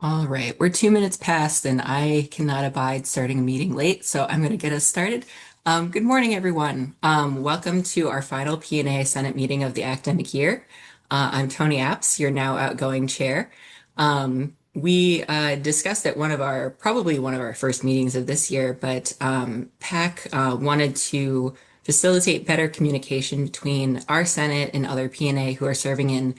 All right, we're 2 minutes past, and I cannot abide starting a meeting late, so I'm going to get us started. Good morning, everyone. Welcome to our final P&A Senate meeting of the academic year. I'm Tony Apps, your now outgoing chair. We discussed at probably one of our first meetings of this year, but PAC wanted to facilitate better communication between our Senate and other P&A who are serving in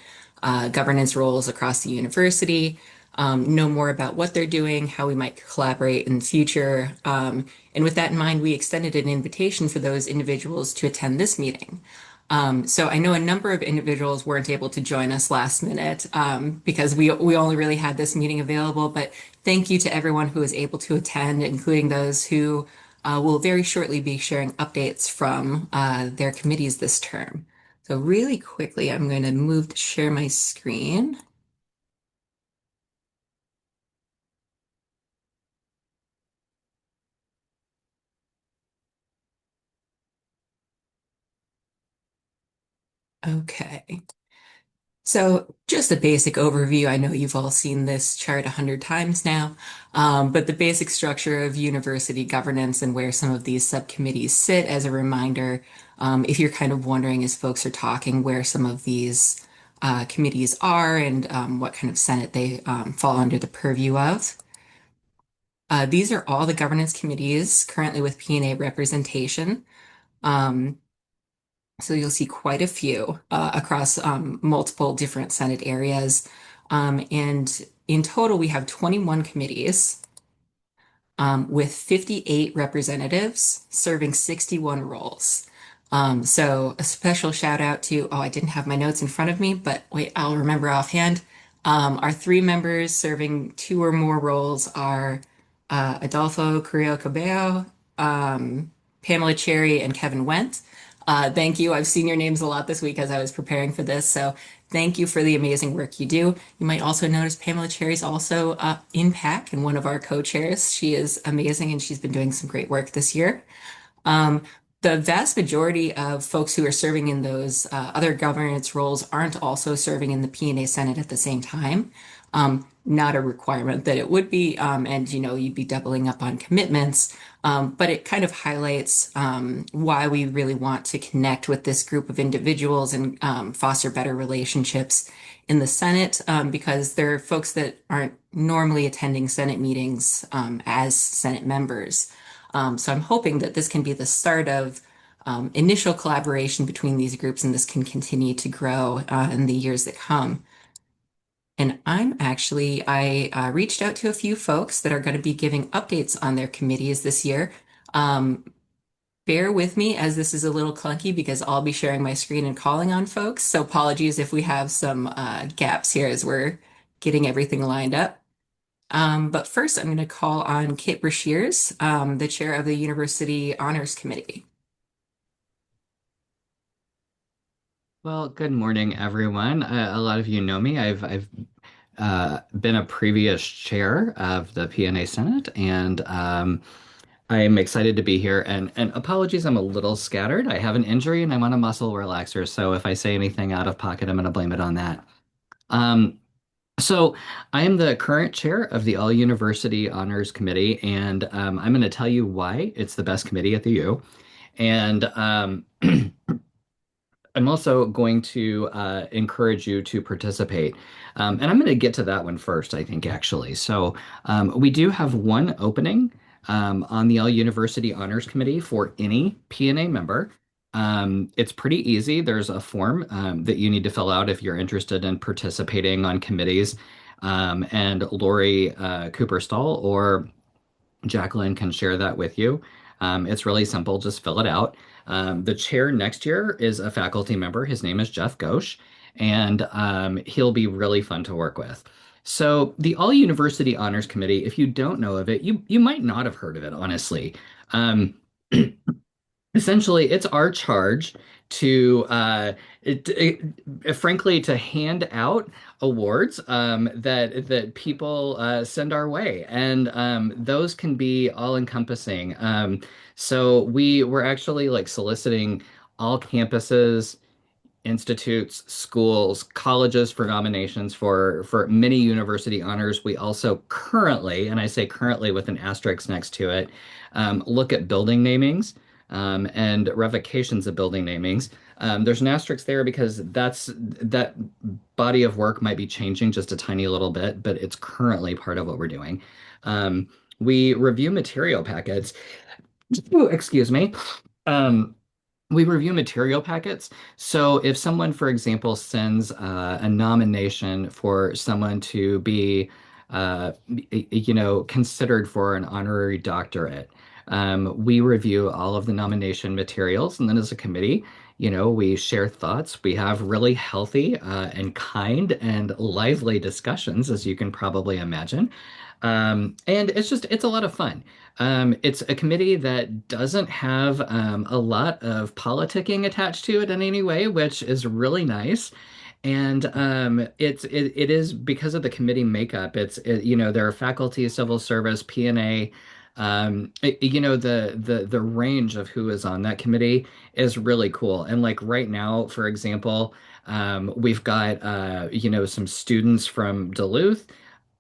governance roles across the university, know more about what they're doing, how we might collaborate in the future. And with that in mind, we extended an invitation for those individuals to attend this meeting. So I know a number of individuals weren't able to join us last minute because we only really had this meeting available. But thank you to everyone who was able to attend, including those who will very shortly be sharing updates from their committees this term. So really quickly, I'm going to move to share my screen. Okay. So just a basic overview. I know you've all seen this chart 100 times now, but the basic structure of university governance and where some of these subcommittees sit as a reminder, if you're kind of wondering as folks are talking where some of these committees are and what kind of Senate they fall under the purview of. These are all the governance committees currently with P&A representation. Um, So you'll see quite a few across multiple different Senate areas. And in total, we have 21 committees with 58 representatives serving 61 roles. So a special shout out to, oh, I didn't have my notes in front of me, but wait, I'll remember offhand. Our three members serving two or more roles are Adolfo Carrillo Cabello, Pamela Cherry, and Kevin Wendt. Thank you. I've seen your names a lot this week as I was preparing for this. So thank you for the amazing work you do. You might also notice Pamela Cherry's also in PAC and one of our co-chairs. She is amazing and she's been doing some great work this year. Um, the vast majority of folks who are serving in those other governance roles aren't also serving in the P&A Senate at the same time. Not a requirement that it would be, and you'd be doubling up on commitments. But it kind of highlights why we really want to connect with this group of individuals and foster better relationships in the Senate, because there are folks that aren't normally attending Senate meetings as Senate members. So I'm hoping that this can be the start of initial collaboration between these groups, and this can continue to grow in the years that come. And I reached out to a few folks that are going to be giving updates on their committees this year. Um, Bear with me as this is a little clunky because I'll be sharing my screen and calling on folks. So apologies if we have some gaps here as we're getting everything lined up. But first, I'm going to call on Kit Brashears, the chair of the University Honors Committee. Well, good morning, everyone. A lot of you know me. I've been a previous chair of the P&A Senate, and I'm excited to be here. And apologies, I'm a little scattered. I have an injury and I'm on a muscle relaxer, so if I say anything out of pocket, I'm going to blame it on that. Um, so I am the current chair of the All University Honors Committee, and I'm going to tell you why it's the best committee at the U. And I'm also going to encourage you to participate. And I'm going to get to that one first, I think, actually. So we do have one opening on the All University Honors Committee for any P&A member. It's pretty easy. There's a form that you need to fill out if you're interested in participating on committees. And Lori Cooperstall or Jacqueline can share that with you. It's really simple, just fill it out. The chair next year is a faculty member. His name is Jeff Ghosh, and he'll be really fun to work with. So, the All University Honors Committee, if you don't know of it, you might not have heard of it, honestly. Um, Essentially, it's our charge to, frankly, to hand out awards that people send our way, and those can be all encompassing. So we were actually like soliciting all campuses institutes, schools, colleges for nominations for many university honors. We also currently, and I say currently with an asterisk next to it, look at building namings and revocations of building namings. There's an asterisk there because that body of work might be changing just a tiny little bit, but it's currently part of what we're doing. Um, we review material packets. Ooh, excuse me. Um, we review material packets. So if someone, for example, sends a nomination for someone to be, considered for an honorary doctorate, we review all of the nomination materials, and then as a committee, we share thoughts. We have really healthy and kind and lively discussions, as you can probably imagine. And it's a lot of fun. It's a committee that doesn't have a lot of politicking attached to it in any way, which is really nice. And it is because of the committee makeup. There are faculty, civil service, P&A. The range of who is on that committee is really cool. And like right now, for example, we've got some students from Duluth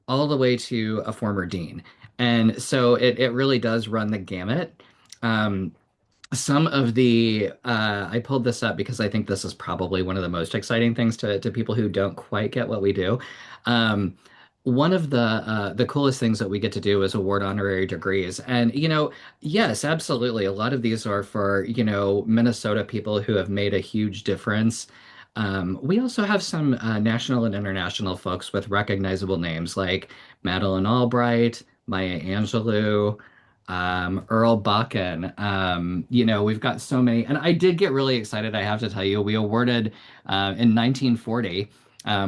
all the way to a former dean. And so it really does run the gamut. Um, some of I pulled this up because I think this is probably one of the most exciting things to people who don't quite get what we do. Um, one of the coolest things that we get to do is award honorary degrees. And, yes, absolutely. A lot of these are for, Minnesota people who have made a huge difference. We also have some national and international folks with recognizable names like Madeleine Albright, Maya Angelou, Earl Buchan. We've got so many, and I did get really excited. I have to tell you, we awarded in 1940.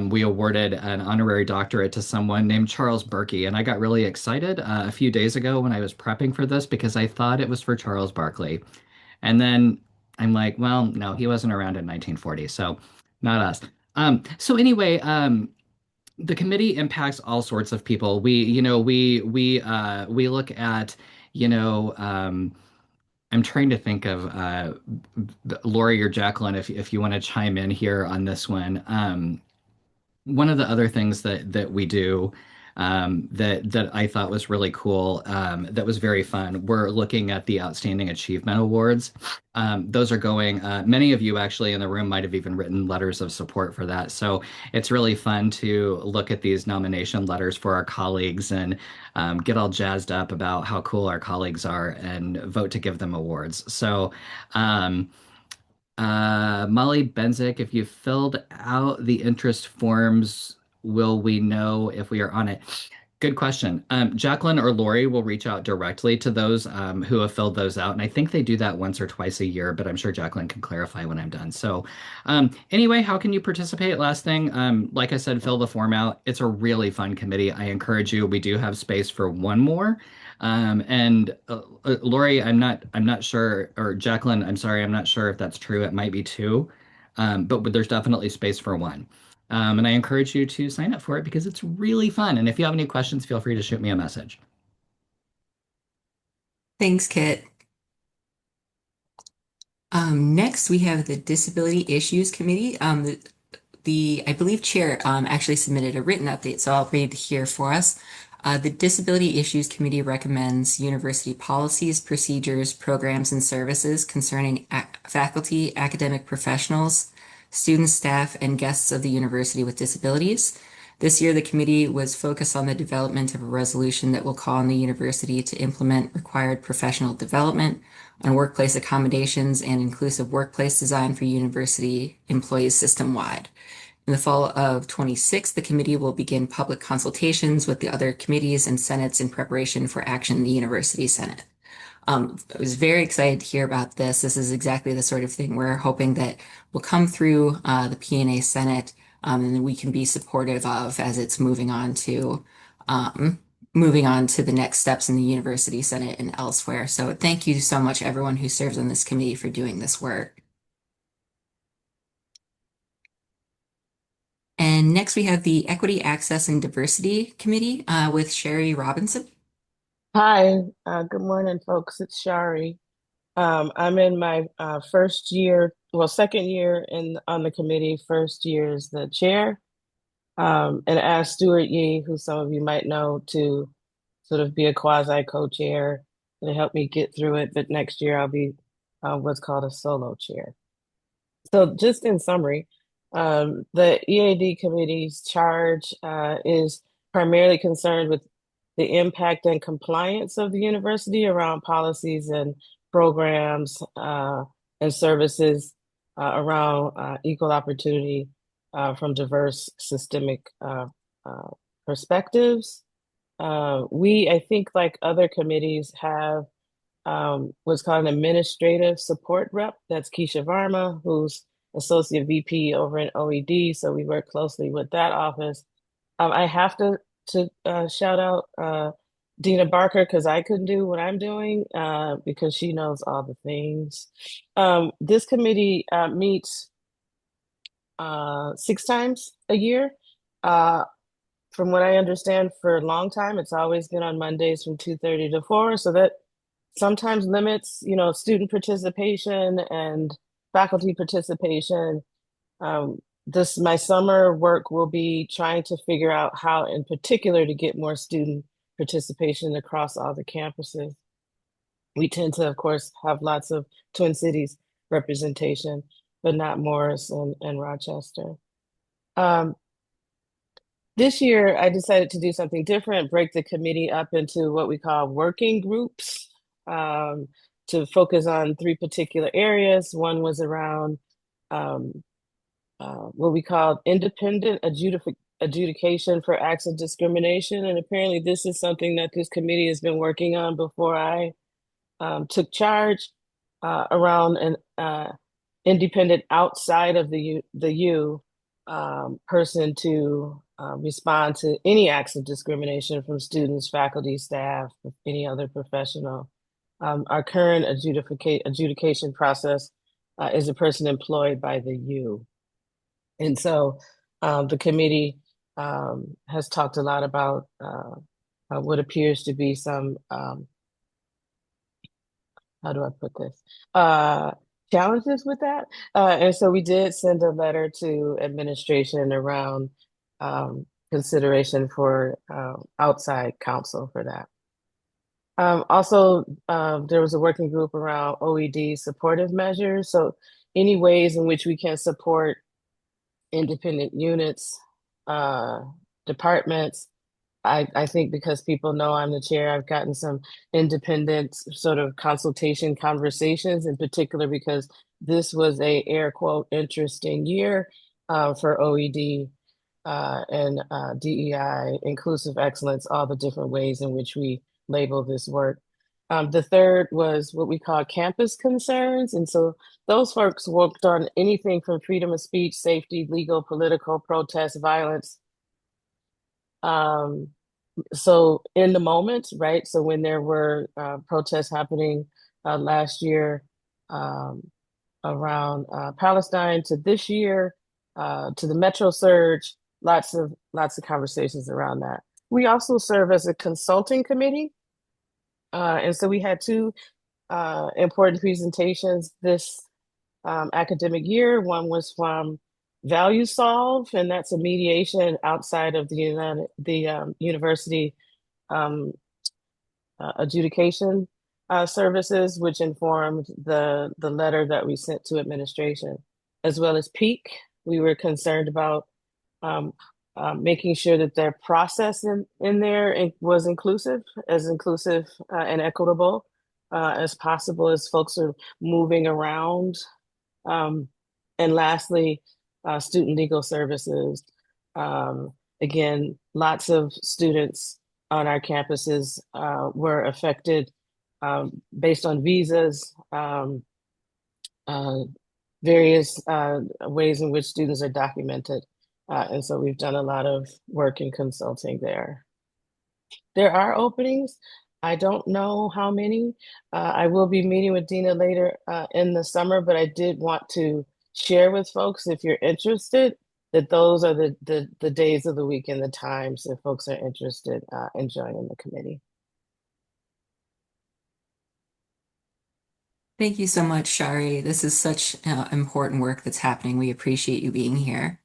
We awarded an honorary doctorate to someone named Charles Berkey, and I got really excited a few days ago when I was prepping for this because I thought it was for Charles Barkley. And then I'm like, well, no, he wasn't around in 1940, so not us. So anyway, the committee impacts all sorts of people. We look at, you know, um, I'm trying to think of Lori or Jacqueline, if you want to chime in here on this one. One of the other things that we do that I thought was really cool, that was very fun. We're looking at the Outstanding Achievement Awards. Those are going. Many of you actually in the room might have even written letters of support for that. So it's really fun to look at these nomination letters for our colleagues and get all jazzed up about how cool our colleagues are and vote to give them awards. So. Molly Benzik, if you filled out the interest forms, will we know if we are on it? Good question. Jacqueline or Lori will reach out directly to those who have filled those out. And I think they do that once or twice a year, but I'm sure Jacqueline can clarify when I'm done. So, anyway, how can you participate? Last thing, like I said, fill the form out. It's a really fun committee. I encourage you. We do have space for one more. And Lori, I'm not sure, or Jacqueline, I'm sorry, I'm not sure if that's true. It might be two, but there's definitely space for one. And I encourage you to sign up for it because it's really fun. And if you have any questions, feel free to shoot me a message. Thanks, Kit. Next, we have the Disability Issues Committee. The I believe chair actually submitted a written update, so I'll read here for us. The Disability Issues Committee recommends university policies, procedures, programs, and services concerning faculty, academic professionals, students, staff, and guests of the university with disabilities. This year, the committee was focused on the development of a resolution that will call on the university to implement required professional development on workplace accommodations and inclusive workplace design for university employees system-wide. In the fall of 26, the committee will begin public consultations with the other committees and senates in preparation for action in the University Senate. I was very excited to hear about this. This is exactly the sort of thing we're hoping that will come through the P&A Senate, and then we can be supportive of as it's moving on to the next steps in the University Senate and elsewhere. So thank you so much, everyone who serves on this committee, for doing this work. And next we have the Equity, Access, and Diversity Committee with Sherry Robinson. Hi, good morning, folks. It's Shari. I'm in my first year, well, second year in on the committee. First year as the chair, and asked Stuart Yee, who some of you might know, to sort of be a quasi co-chair to help me get through it. But next year I'll be what's called a solo chair. So, just in summary, the EAD committee's charge is primarily concerned with the impact and compliance of the university around policies and programs and services around equal opportunity from diverse systemic uh, perspectives. I think, like other committees, have what's called an administrative support rep. That's Keisha Varma, who's associate VP over in OED. So we work closely with that office. I have to shout out Dina Barker because I couldn't do what I'm doing because she knows all the things. This committee meets 6 times a year. Uh, from what I understand, for a long time, it's always been on Mondays from 2:30 to 4. So that sometimes limits, student participation and faculty participation. This my summer work will be trying to figure out how, in particular, to get more student participation across all the campuses. We tend to, of course, have lots of Twin Cities representation, but not Morris and Rochester. Um, This year, I decided to do something different, break the committee up into what we call working groups um, to focus on three particular areas. One was around um, what we called independent adjudication for acts of discrimination. And apparently, this is something that this committee has been working on before I took charge around an independent outside of the U person to respond to any acts of discrimination from students, faculty, staff, any other professional. Our current adjudication process is a person employed by the U. And so the committee has talked a lot about what appears to be some how do I put this? Uh, Challenges with that. And so we did send a letter to administration around consideration for outside counsel for that. Also, there was a working group around OED supportive measures. So any ways in which we can support independent units, uh, departments, I think because people know I'm the chair, I've gotten some independent sort of consultation conversations, in particular because this was a air quote interesting year for OED and DEI, inclusive excellence, all the different ways in which we label this work. The third was what we call campus concerns. And so those folks worked on anything from freedom of speech, safety, legal, political, protest, violence. Um, so in the moment, right? So when there were protests happening last year um, around Palestine to this year to the Metro surge, lots of conversations around that. We also serve as a consulting committee, and so we had two important presentations this academic year. One was from Value Solve, and that's a mediation outside of the university um, adjudication services, which informed the letter that we sent to administration, as well as Peak. We were concerned about um, making sure that their process in there was inclusive, as inclusive and equitable as possible as folks are moving around. Um, and lastly, student legal services. Um, Again, lots of students on our campuses were affected based on visas, uh, various ways in which students are documented. And so we've done a lot of work in consulting there. There are openings. I don't know how many. I will be meeting with Dina later in the summer, but I did want to share with folks, if you're interested, that those are the days of the week and the times if folks are interested in joining the committee. Thank you so much, Shari. This is such important work that's happening. We appreciate you being here.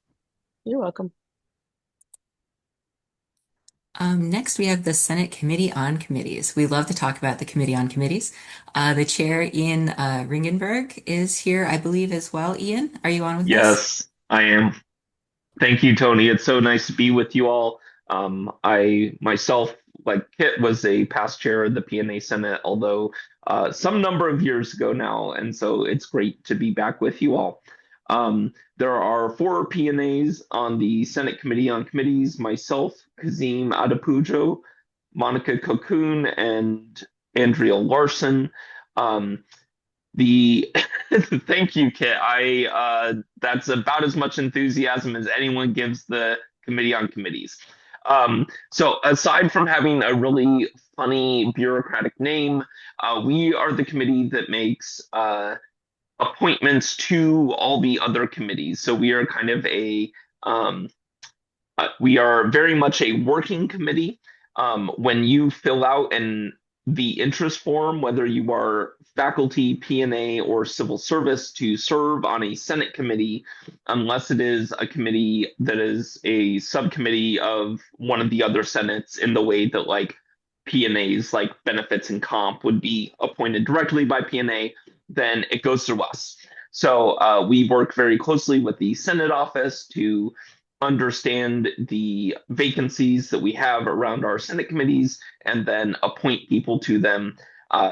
You're welcome. Next, we have the Senate Committee on Committees. We love to talk about the Committee on Committees. The chair, Ian Ringenberg, is here, I believe, as well. Ian, are you on with us? Yes, I am. Thank you, Tony. It's so nice to be with you all. I myself, like Kit, was a past chair of the P&A Senate, although some number of years ago now, and so it's great to be back with you all. There are four P&As on the Senate Committee on Committees: myself, Kazim Adepujo, Monica Cocoon, and Andrea Larson. Um, the Thank you, Kit. I That's about as much enthusiasm as anyone gives the Committee on Committees. So aside from having a really funny bureaucratic name, we are the committee that makes appointments to all the other committees. So we are kind of um, we are very much a working committee. When you fill out the interest form, whether you are faculty, P&A, or civil service to serve on a Senate committee, unless it is a committee that is a subcommittee of one of the other Senates in the way that like P&As like benefits and comp would be appointed directly by P&A, then it goes through us. So we work very closely with the Senate office to understand the vacancies that we have around our Senate committees and then appoint people to them.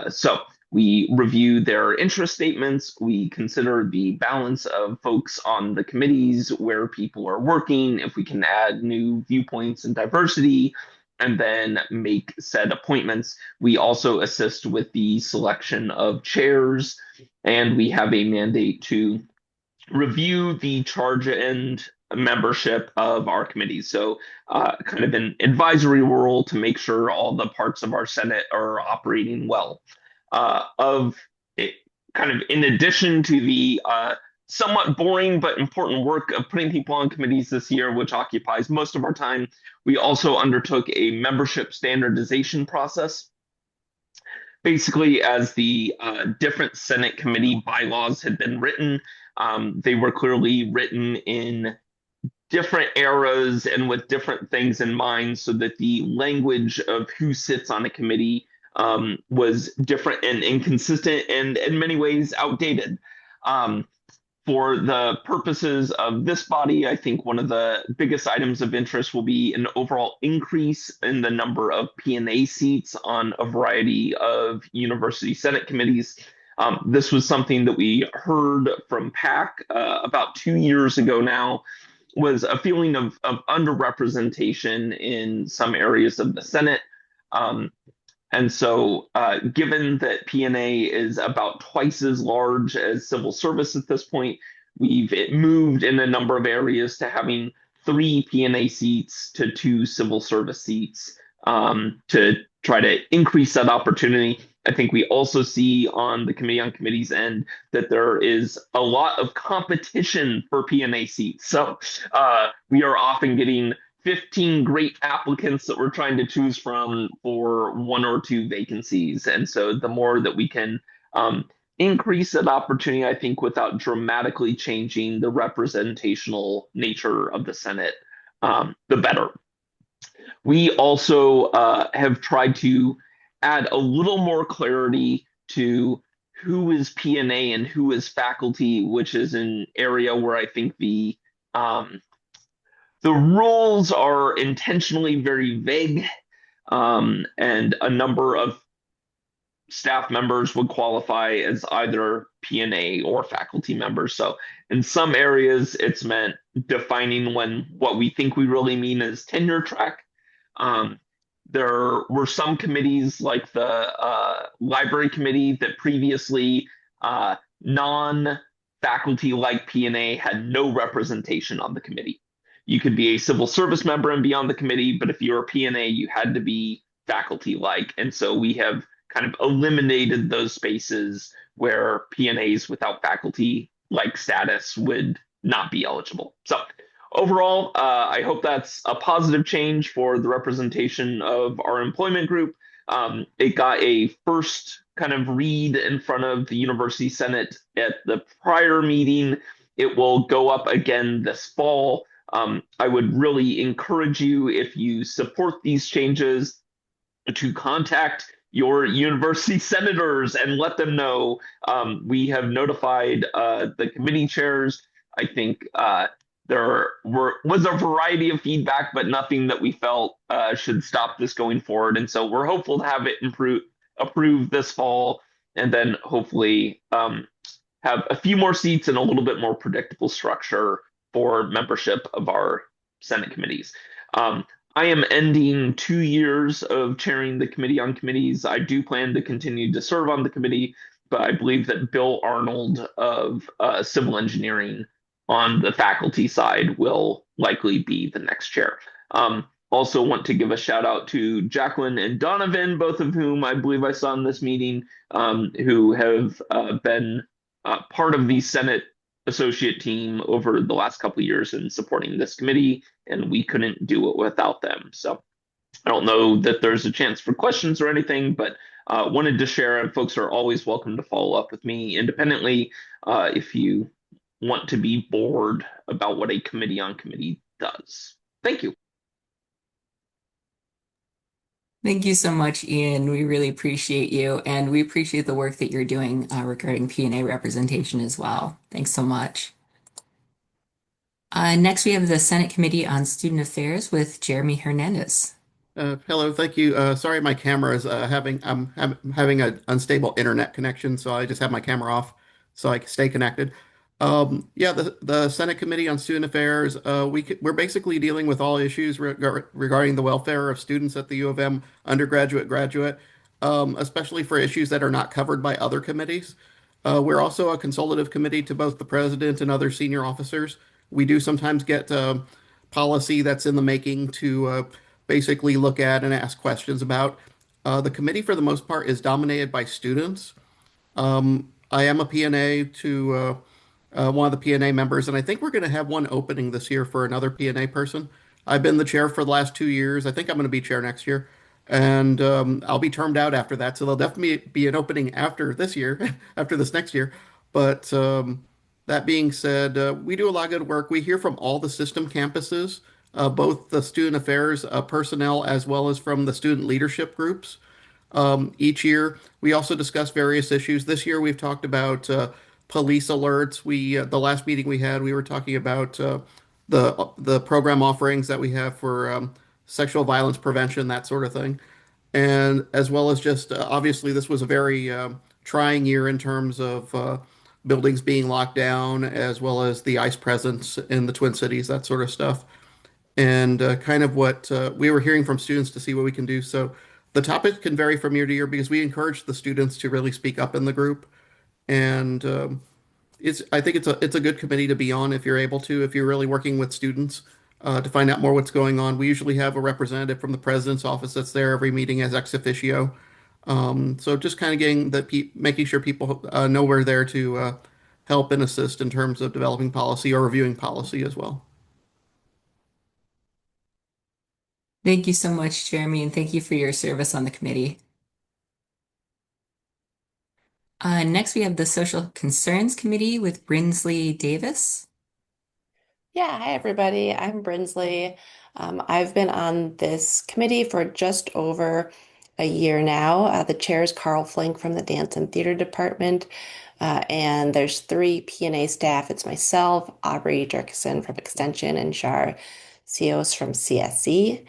So we review their interest statements. We consider the balance of folks on the committees, where people are working, if we can add new viewpoints and diversity, and then make said appointments. We also assist with the selection of chairs, and we have a mandate to review the charge and membership of our committees. So, kind of an advisory role to make sure all the parts of our Senate are operating well. Of it, kind of in addition to the somewhat boring but important work of putting people on committees this year, which occupies most of our time, we also undertook a membership standardization process. Basically, as the different Senate committee bylaws had been written, they were clearly written in different eras and with different things in mind, so that the language of who sits on a committee was different and inconsistent and in many ways outdated. Um, for the purposes of this body, I think one of the biggest items of interest will be an overall increase in the number of P&A seats on a variety of university Senate committees. This was something that we heard from PAC about 2 years ago now, was a feeling of underrepresentation in some areas of the Senate. Um, and so, given that P&A is about twice as large as civil service at this point, we've moved in a number of areas to having three P&A seats to two civil service seats, to try to increase that opportunity. I think we also see on the Committee on Committees end that there is a lot of competition for P&A seats. So we are often getting 15 great applicants that we're trying to choose from for one or two vacancies. And so the more that we can increase that opportunity, I think, without dramatically changing the representational nature of the Senate, the better. We also have tried to add a little more clarity to who is P&A and who is faculty, which is an area where I think the rules are intentionally very vague, and a number of staff members would qualify as either P&A or faculty members. So in some areas, it's meant defining when what we think we really mean is tenure track. Um, there were some committees like the library committee that previously non-faculty like P&A had no representation on the committee. You could be a civil service member and be on the committee, but if you're a P&A, you had to be faculty like. And so we have kind of eliminated those spaces where P&As without faculty like status would not be eligible. So overall, I hope that's a positive change for the representation of our employment group. It got a first kind of read in front of the University Senate at the prior meeting. It will go up again this fall. I would really encourage you, if you support these changes, to contact your university senators and let them know. We have notified the committee chairs. I think was a variety of feedback, but nothing that we felt should stop this going forward. And so we're hopeful to have it approved this fall, and then hopefully have a few more seats and a little bit more predictable structure for membership of our Senate committees. I am ending 2 years of chairing the Committee on Committees. I do plan to continue to serve on the committee, but I believe that Bill Arnold of Civil Engineering on the faculty side will likely be the next chair. Also want to give a shout out to Jacqueline and Donovan, both of whom I believe I saw in this meeting, who have been part of the Senate associate team over the last couple of years in supporting this committee, and we couldn't do it without them. So I don't know that there's a chance for questions or anything, but wanted to share, and folks are always welcome to follow up with me independently if you want to be bored about what a committee on committee does. Thank you. Thank you so much, Ian. We really appreciate you, and we appreciate the work that you're doing regarding P&A representation as well. Thanks so much. Next, we have the Senate Committee on Student Affairs with Jeremy Hernandez. Hello, thank you. Sorry, my camera is having an unstable internet connection, so I just have my camera off so I can stay connected. Yeah, the Senate Committee on Student Affairs, we're basically dealing with all issues regarding the welfare of students at the U of M, undergraduate, graduate, especially for issues that are not covered by other committees. We're also a consultative committee to both the president and other senior officers. We do sometimes get policy that's in the making to basically look at and ask questions about. The committee, for the most part, is dominated by students. I am a P&A to one of the P&A members, and I think we're going to have one opening this year for another P&A person. I've been the chair for the last 2 years. I think I'm going to be chair next year, and I'll be termed out after that. So there'll definitely be an opening after this year, after this next year. But that being said, we do a lot of good work. We hear from all the system campuses, both the student affairs personnel as well as from the student leadership groups. Each year, we also discuss various issues. This year, we've talked about police alerts. The last meeting we had, we were talking about the program offerings that we have for sexual violence prevention, that sort of thing, and as well as just obviously this was a very trying year in terms of buildings being locked down, as well as the ICE presence in the Twin Cities, that sort of stuff, and kind of what we were hearing from students to see what we can do. So the topic can vary from year to year because we encourage the students to really speak up in the group, and I think it's a good committee to be on if you're able to, if you're really working with students to find out more what's going on. We usually have a representative from the president's office that's there every meeting as ex officio. So just kind of making sure people know we're there to help and assist in terms of developing policy or reviewing policy as well. Thank you so much, Jeremy, and thank you for your service on the committee. Next, we have the Social Concerns Committee with Brinsley Davis. Yeah, hi everybody. I'm Brinsley. I've been on this committee for just over a year now. The chair is Carl Flink from the Dance and Theater Department, and there's three P&A staff. It's myself, Aubrey Jerkison from Extension, and Shar Cios from CSC.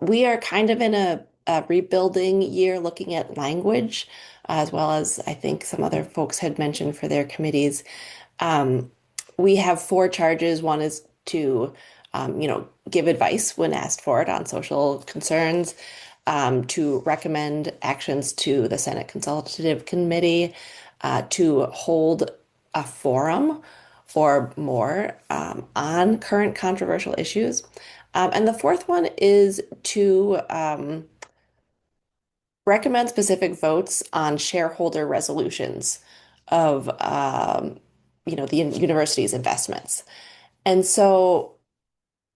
We are kind of in a rebuilding year looking at language, as well as I think some other folks had mentioned for their committees. Um, we have four charges. One is to, give advice when asked for it on social concerns, to recommend actions to the Senate Consultative Committee, to hold a forum or more on current controversial issues. And the fourth one is to recommend specific votes on shareholder resolutions of the university's investments. And so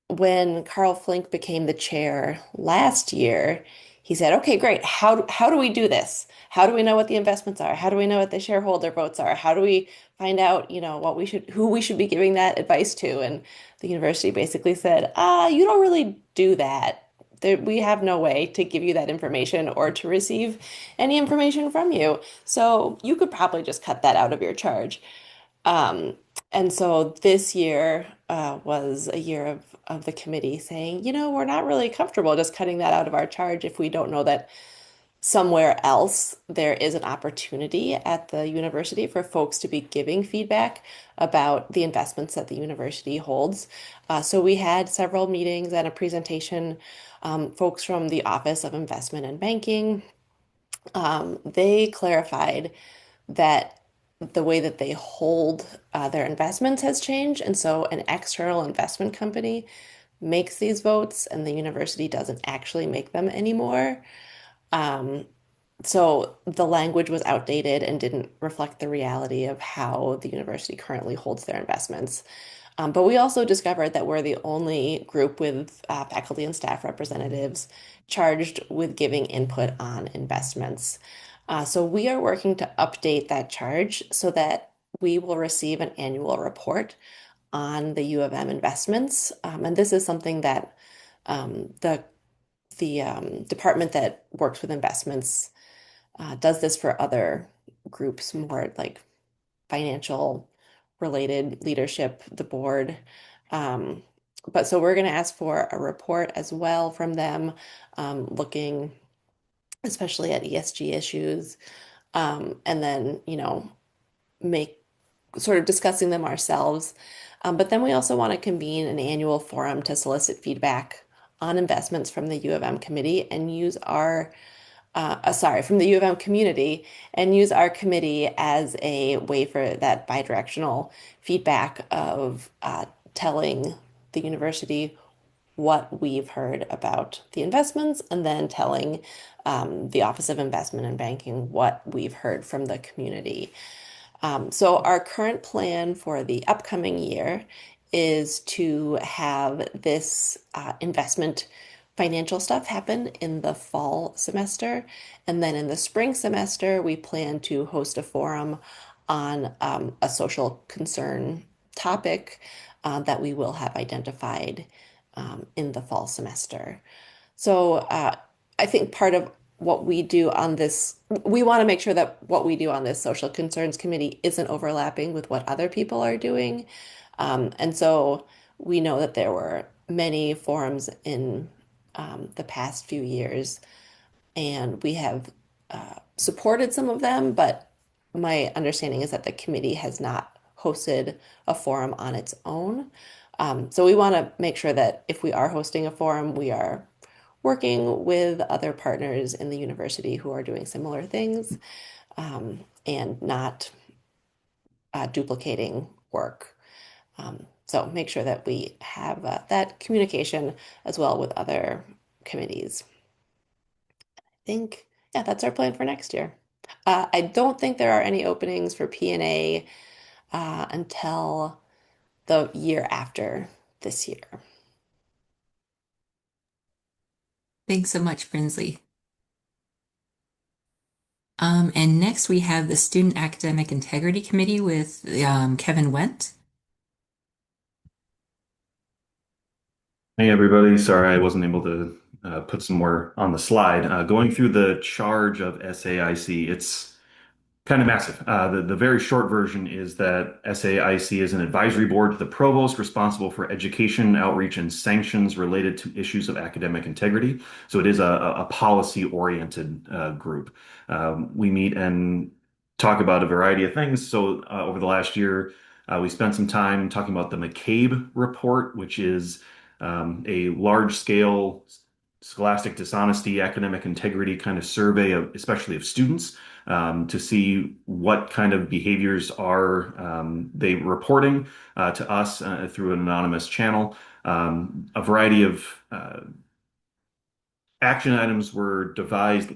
when Carl Flink became the chair last year, he said, okay, great. How do we do this? How do we know what the investments are? How do we know what the shareholder votes are? How do we find out, what who we should be giving that advice to? And the university basically said, you don't really do that. We have no way to give you that information or to receive any information from you. So you could probably just cut that out of your charge. Um, and so this year was a year of the committee saying, we're not really comfortable just cutting that out of our charge if we don't know that somewhere else there is an opportunity at the university for folks to be giving feedback about the investments that the university holds. So we had several meetings and a presentation. Folks from the Office of Investment and Banking, they clarified that the way that they hold their investments has changed. And so an external investment company makes these votes, and the university doesn't actually make them anymore. Um, so the language was outdated and didn't reflect the reality of how the university currently holds their investments. But we also discovered that we're the only group with faculty and staff representatives charged with giving input on investments. So we are working to update that charge so that we will receive an annual report on the U of M investments. And this is something that the department that works with investments does this for other groups, more like financial related leadership, the board. Um, but so we're going to ask for a report as well from them, looking especially at ESG issues, and then, make sort of discussing them ourselves. But then we also want to convene an annual forum to solicit feedback on investments from the U of M committee and use from the U of M community and use our committee as a way for that bidirectional feedback of telling the university what we've heard about the investments and then telling the Office of Investment and Banking what we've heard from the community. So our current plan for the upcoming year is to have this investment financial stuff happen in the fall semester. And then in the spring semester, we plan to host a forum on a social concern topic that we will have identified in the fall semester. So I think part of what we do on this, we want to make sure that what we do on this social concerns committee isn't overlapping with what other people are doing. And so we know that there were many forums in the past few years, and we have supported some of them, but my understanding is that the committee has not hosted a forum on its own. So we want to make sure that if we are hosting a forum, we are working with other partners in the university who are doing similar things, and not duplicating work. So make sure that we have that communication as well with other committees. I think, yeah, that's our plan for next year. I don't think there are any openings for P&A until the year after this year. Thanks so much, Brinsley. And next we have the Student Academic Integrity Committee with Kevin Wendt. Hey everybody, sorry I wasn't able to put some more on the slide. Going through the charge of SAIC, it's kind of massive. The very short version is that SAIC is an advisory board to the provost responsible for education, outreach, and sanctions related to issues of academic integrity. So it is a policy-oriented group. We meet and talk about a variety of things. So over the last year, we spent some time talking about the McCabe report, which is a large-scale scholastic dishonesty, academic integrity kind of survey of, especially of students, to see what kind of behaviors are they reporting to us through an anonymous channel. A variety of action items were devised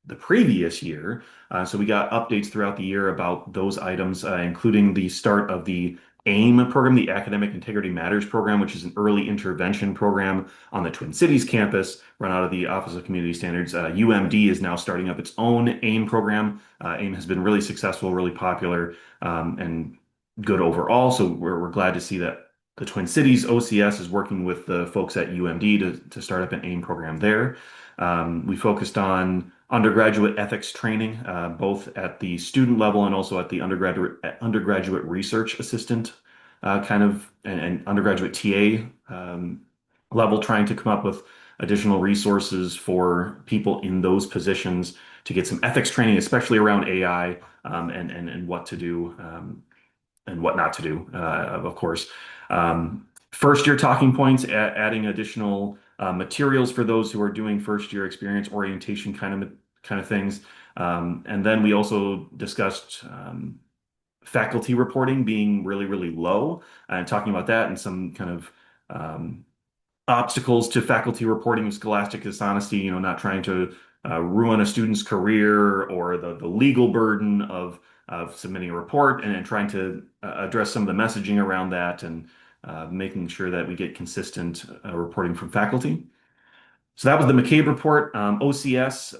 the previous year. So we got updates throughout the year about those items, including the start of the AIM program, the Academic Integrity Matters program, which is an early intervention program on the Twin Cities campus, run out of the Office of Community Standards. UMD is now starting up its own AIM program. AIM has been really successful, really popular, and good overall. So we're glad to see that the Twin Cities OCS is working with the folks at UMD to start up an AIM program there. We focused on undergraduate ethics training, both at the student level and also at the undergraduate research assistant and undergraduate TA level, trying to come up with additional resources for people in those positions to get some ethics training, especially around AI, and what to do and what not to do, of course. First year talking points, adding additional materials for those who are doing first year experience orientation kind of things. And then we also discussed faculty reporting being really, really low, and talking about that and some kind of obstacles to faculty reporting of scholastic dishonesty, not trying to ruin a student's career or the legal burden of submitting a report, and trying to address some of the messaging around that, and making sure that we get consistent reporting from faculty. So that was the McCabe report. OCS,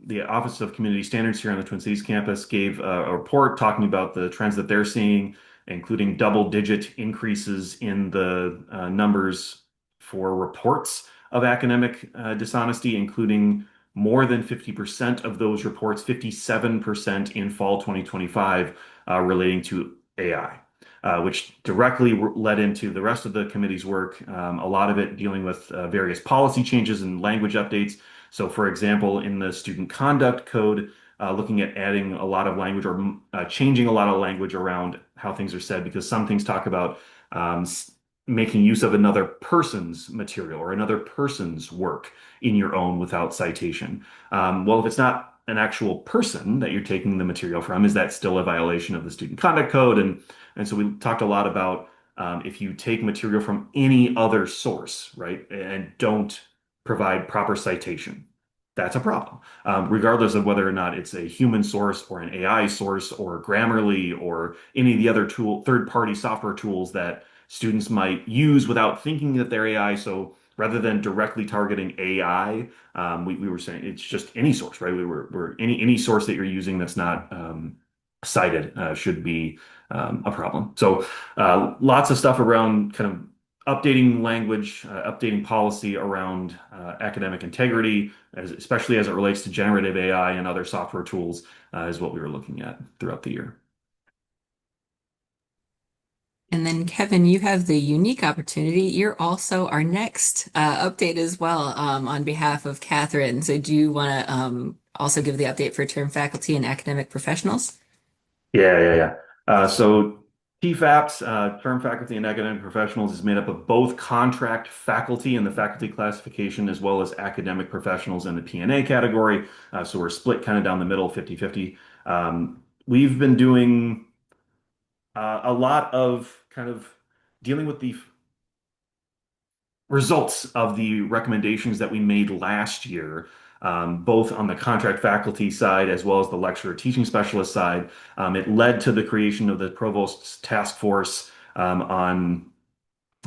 the Office of Community Standards here on the Twin Cities campus, gave a report talking about the trends that they're seeing, including double-digit increases in the numbers for reports of academic dishonesty, including more than 50% of those reports, 57% in fall 2025, relating to AI. Which directly led into the rest of the committee's work, a lot of it dealing with various policy changes and language updates. So, for example, in the student conduct code, looking at adding a lot of language or changing a lot of language around how things are said, because some things talk about making use of another person's material or another person's work in your own without citation. Well, if it's not an actual person that you're taking the material from, is that still a violation of the student conduct code? And so we talked a lot about if you take material from any other source, right, and don't provide proper citation, that's a problem, regardless of whether or not it's a human source or an AI source or Grammarly or any of the other third-party software tools that students might use without thinking that they're AI. So rather than directly targeting AI, we were saying it's just any source, right? We're any source that you're using that's not cited should be a problem. So lots of stuff around kind of updating language, updating policy around academic integrity, especially as it relates to generative AI and other software tools, is what we were looking at throughout the year. And then, Kevin, you have the unique opportunity. You're also our next update as well, on behalf of Catherine. So, do you want to also give the update for term faculty and academic professionals? So TFAPS, term faculty and academic professionals, is made up of both contract faculty in the faculty classification as well as academic professionals in the P&A category. So we're split kind of down the middle, 50-50. We've been doing a lot of kind of dealing with the results of the recommendations that we made last year, both on the contract faculty side as well as the lecturer teaching specialist side. It led to the creation of the provost's task force on,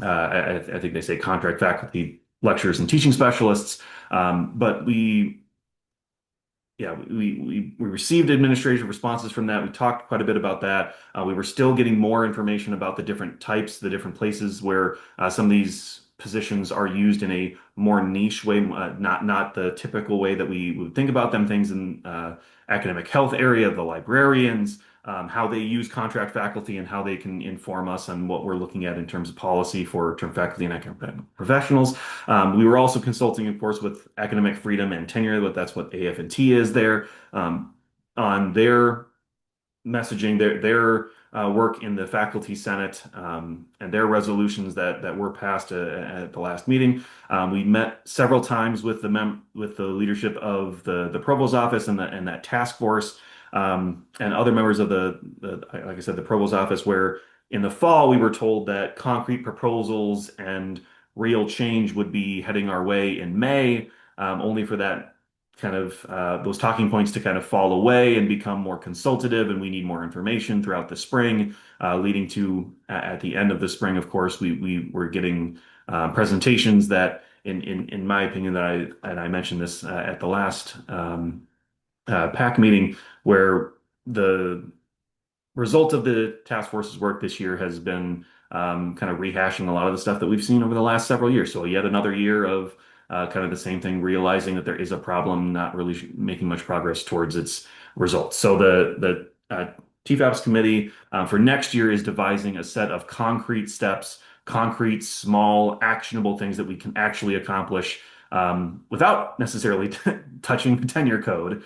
I think they say contract faculty, lecturers, and teaching specialists. But we received administrative responses from that. We talked quite a bit about that. We were still getting more information about the different types, the different places where some of these positions are used in a more niche way, not the typical way that we would think about them. Things in academic health area, the librarians, how they use contract faculty and how they can inform us on what we're looking at in terms of policy for term faculty and academic professionals. We were also consulting, of course, with academic freedom and tenure, but that's what AF&T is there, on their messaging, their work in the faculty senate, and their resolutions that were passed at the last meeting. We met several times with the leadership of the provost's office and that task force, and other members of like I said, the provost's office, where in the fall we were told that concrete proposals and real change would be heading our way in May, only for that kind of those talking points to kind of fall away and become more consultative, and we need more information throughout the spring, leading to at the end of the spring, of course, we were getting presentations that, in my opinion, that I mentioned this at the last PAC meeting, where the result of the task force's work this year has been kind of rehashing a lot of the stuff that we've seen over the last several years. So yet another year of kind of the same thing, realizing that there is a problem, not really making much progress towards its results. So the TFAPS committee for next year is devising a set of concrete steps, concrete, small, actionable things that we can actually accomplish without necessarily touching the tenure code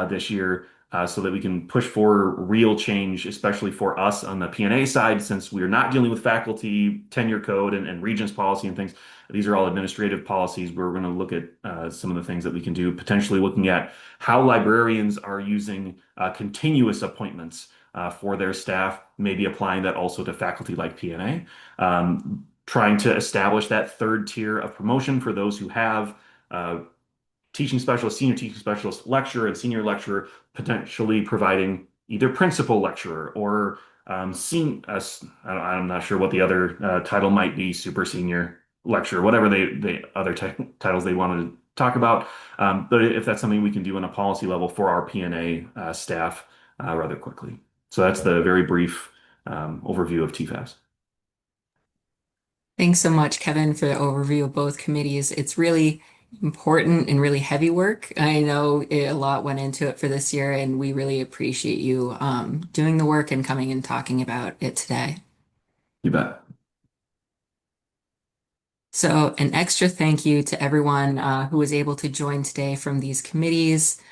this year, so that we can push for real change, especially for us on the P&A side, since we are not dealing with faculty tenure code and regents policy and things. These are all administrative policies. We're going to look at some of the things that we can do, potentially looking at how librarians are using continuous appointments for their staff, maybe applying that also to faculty like P&A, trying to establish that third tier of promotion for those who have teaching specialist, senior teaching specialist, lecturer, and senior lecturer, potentially providing either principal lecturer or I'm not sure what the other title might be, super senior lecturer, whatever they other titles they wanted to talk about. But if that's something we can do on a policy level for our P&A staff rather quickly. So that's the very brief overview of TFAS. Thanks so much, Kevin, for the overview of both committees. It's really important and really heavy work. I know a lot went into it for this year, and we really appreciate you doing the work and coming and talking about it today. You bet. So, an extra thank you to everyone who was able to join today from these committees.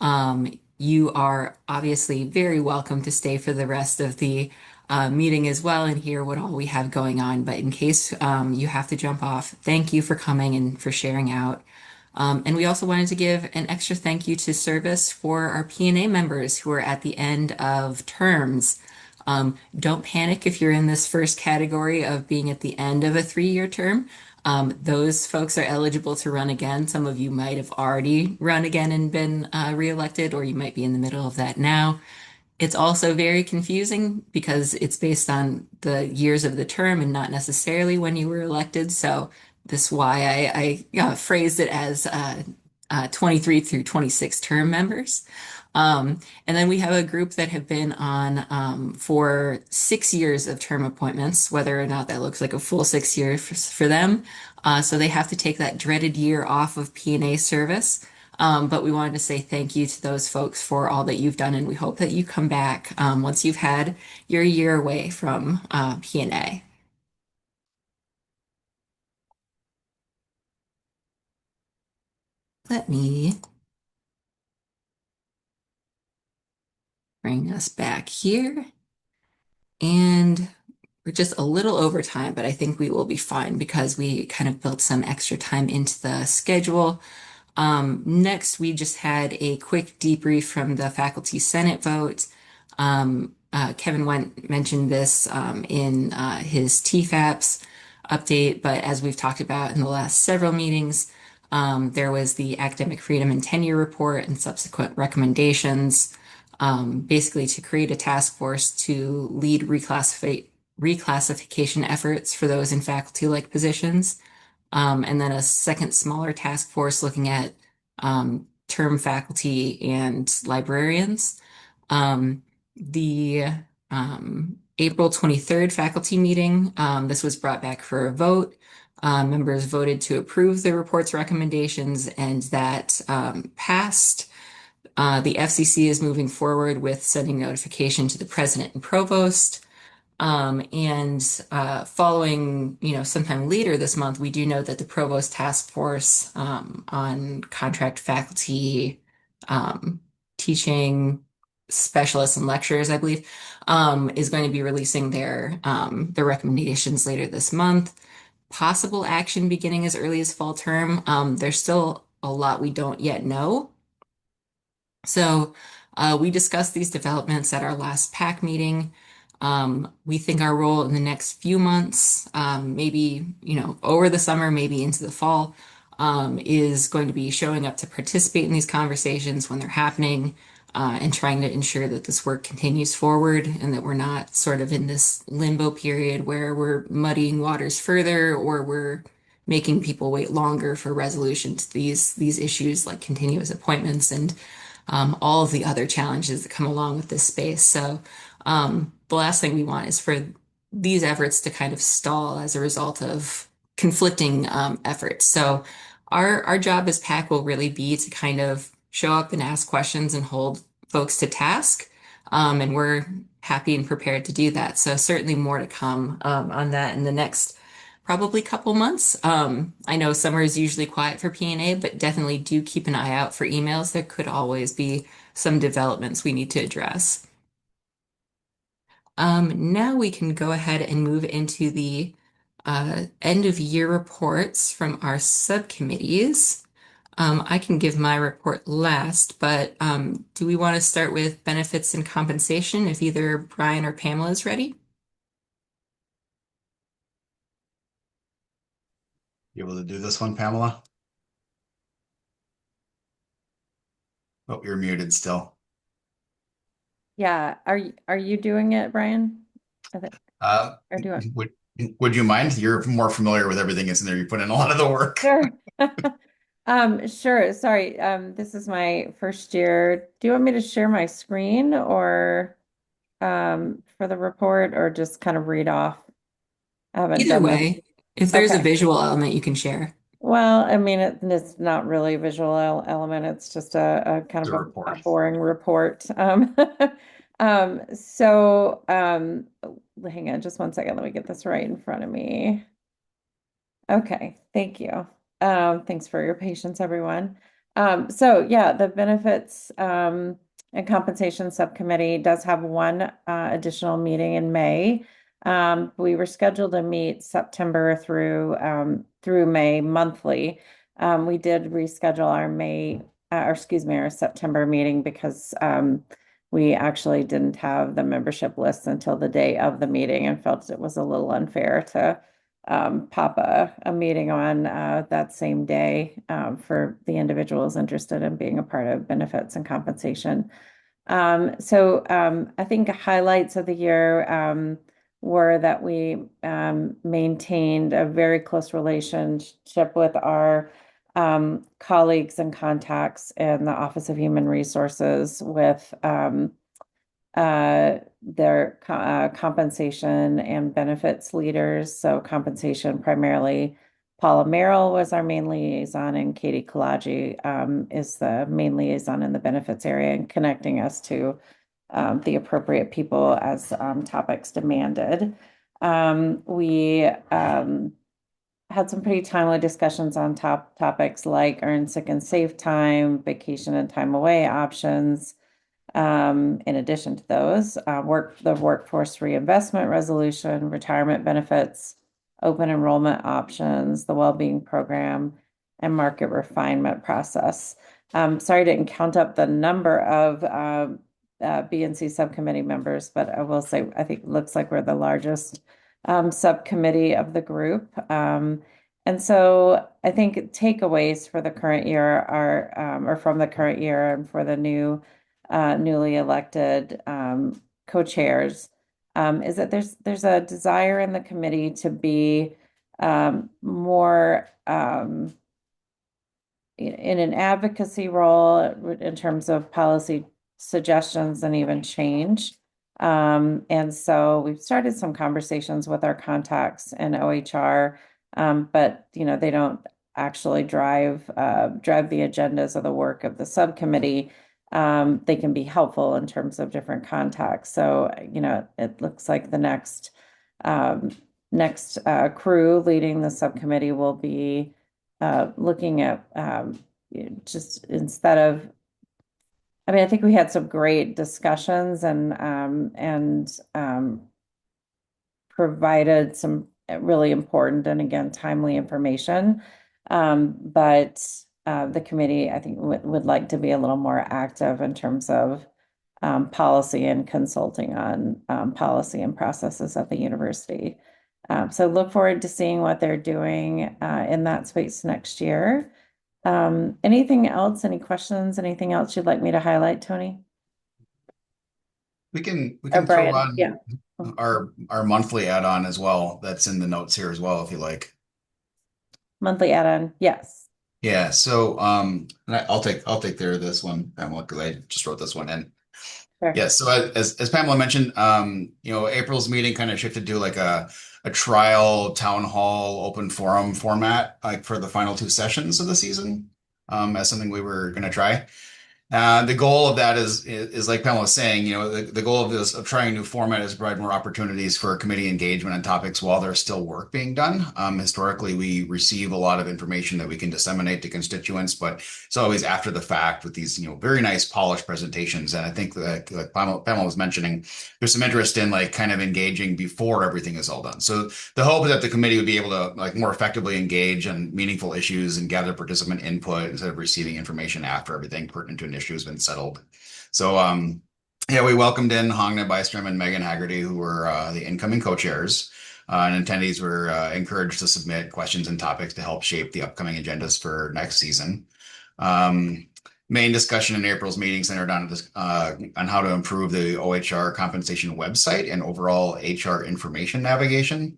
You are obviously very welcome to stay for the rest of the meeting as well and hear what all we have going on. But in case you have to jump off, thank you for coming and for sharing out. And we also wanted to give an extra thank you to service for our P&A members who are at the end of terms. Don't panic if you're in this first category of being at the end of a 3-year term. Those folks are eligible to run again. Some of you might have already run again and been reelected, or you might be in the middle of that now. It's also very confusing because it's based on the years of the term and not necessarily when you were elected. So this is why I phrased it as 23 through 26 term members. And then we have a group that have been on for 6 years of term appointments, whether or not that looks like a full 6 years for them. So they have to take that dreaded year off of P&A service. But we wanted to say thank you to those folks for all that you've done, and we hope that you come back once you've had your year away from P&A. Let me bring us back here. And we're just a little over time, but I think we will be fine because we kind of built some extra time into the schedule. Next, we just had a quick debrief from the Faculty Senate vote. Kevin mentioned this in his TFAPS update, but as we've talked about in the last several meetings, there was the Academic Freedom and Tenure Report and subsequent recommendations, basically to create a task force to lead reclassification efforts for those in faculty-like positions. And then a second smaller task force looking at term faculty and librarians. The April 23rd faculty meeting, this was brought back for a vote. Members voted to approve the report's recommendations, and that passed. The FCC is moving forward with sending notification to the president and provost. And following, sometime later this month, we do know that the Provost Task Force on contract faculty, teaching specialists and lecturers, I believe, is going to be releasing their recommendations later this month. Possible action beginning as early as fall term. There's still a lot we don't yet know. So we discussed these developments at our last PAC meeting. We think our role in the next few months, maybe, over the summer, maybe into the fall, is going to be showing up to participate in these conversations when they're happening, and trying to ensure that this work continues forward and that we're not sort of in this limbo period where we're muddying waters further or we're making people wait longer for resolution to these issues like continuous appointments and all of the other challenges that come along with this space. So the last thing we want is for these efforts to kind of stall as a result of conflicting efforts. So our job as PAC will really be to kind of show up and ask questions and hold folks to task. And we're happy and prepared to do that. So certainly more to come on that in the next probably couple months. I know summer is usually quiet for P&A, but definitely do keep an eye out for emails. There could always be some developments we need to address. Now we can go ahead and move into the end of year reports from our subcommittees. I can give my report last, but do we want to start with benefits and compensation if either Brian or Pamela is ready? You able to do this one, Pamela? Oh, you're muted still. Yeah, are you doing it, Brian? Uh, Or do I? would you mind? You're more familiar with everything that's in there. You put in a lot of the work. Sure. Sure. Sorry. This is my first year. Do you want me to share my screen or for the report or just kind of read off? I haven't Either done this. way, if there's a Okay. visual element you can share. Well, I mean, it's not really a visual element. It's just a kind The of a report. boring report. So hang on just one second. Let me get this right in front of me. Okay, thank you. Thanks for your patience, everyone. So yeah, the benefits and compensation subcommittee does have one additional meeting in May. We were scheduled to meet September through May monthly. We did reschedule our our September meeting because we actually didn't have the membership list until the day of the meeting and felt it was a little unfair to pop a meeting on that same day for the individuals interested in being a part of benefits and compensation. I think highlights of the year were that we maintained a very close relationship with our colleagues and contacts in the Office of Human Resources with their compensation and benefits leaders. So compensation primarily, Paula Merrill was our main liaison, and Katie Kalaji is the main liaison in the benefits area and connecting us to the appropriate people as topics demanded. We had some pretty timely discussions on topics like earn sick and save time, vacation and time away options. In addition to those, the workforce reinvestment resolution, retirement benefits, open enrollment options, the well-being program, and market refinement process. Sorry, I didn't count up the number of B&C subcommittee members, but I will say I think it looks like we're the largest subcommittee of the group. And so I think takeaways for the current year are, or from the current year and for the newly elected co-chairs, is that there's a desire in the committee to be more in an advocacy role in terms of policy suggestions and even change. And so we've started some conversations with our contacts in OHR, but they don't actually drive the agendas of the work of the subcommittee. They can be helpful in terms of different contacts. So, it looks like the next crew leading the subcommittee will be looking at just instead of, I mean, I think we had some great discussions and provided some really important and again timely information. But the committee, I think, would like to be a little more active in terms of policy and consulting on policy and processes at the university. So look forward to seeing what they're doing in that space next year. Anything else? Any questions? Anything else you'd like me to highlight, Tony? We Or can throw Brian? on Yeah. our monthly add-on as well. That's in the notes here as well, if you like. Monthly add-on. Yes. Yeah. So and I'll take care of this one, Pamela, because I just wrote this one in. Sure. Yeah. So as Pamela mentioned, April's meeting kind of shifted to like a trial town hall open forum format, like for the final two sessions of the season, as something we were going to try. The goal of that is like Pamela was saying, the goal of this of trying a new format is to provide more opportunities for committee engagement on topics while there's still work being done. Historically, we receive a lot of information that we can disseminate to constituents, but it's always after the fact with these, very nice polished presentations. And I think that, like Pamela was mentioning, there's some interest in like kind of engaging before everything is all done. So the hope is that the committee would be able to like more effectively engage on meaningful issues and gather participant input instead of receiving information after everything pertinent to an issue has been settled. So yeah, we welcomed in Hongna Bystrom and Megan Haggerty, who were the incoming co-chairs. And attendees were encouraged to submit questions and topics to help shape the upcoming agendas for next season. Main discussion in April's meeting centered on this, on how to improve the OHR compensation website and overall HR information navigation.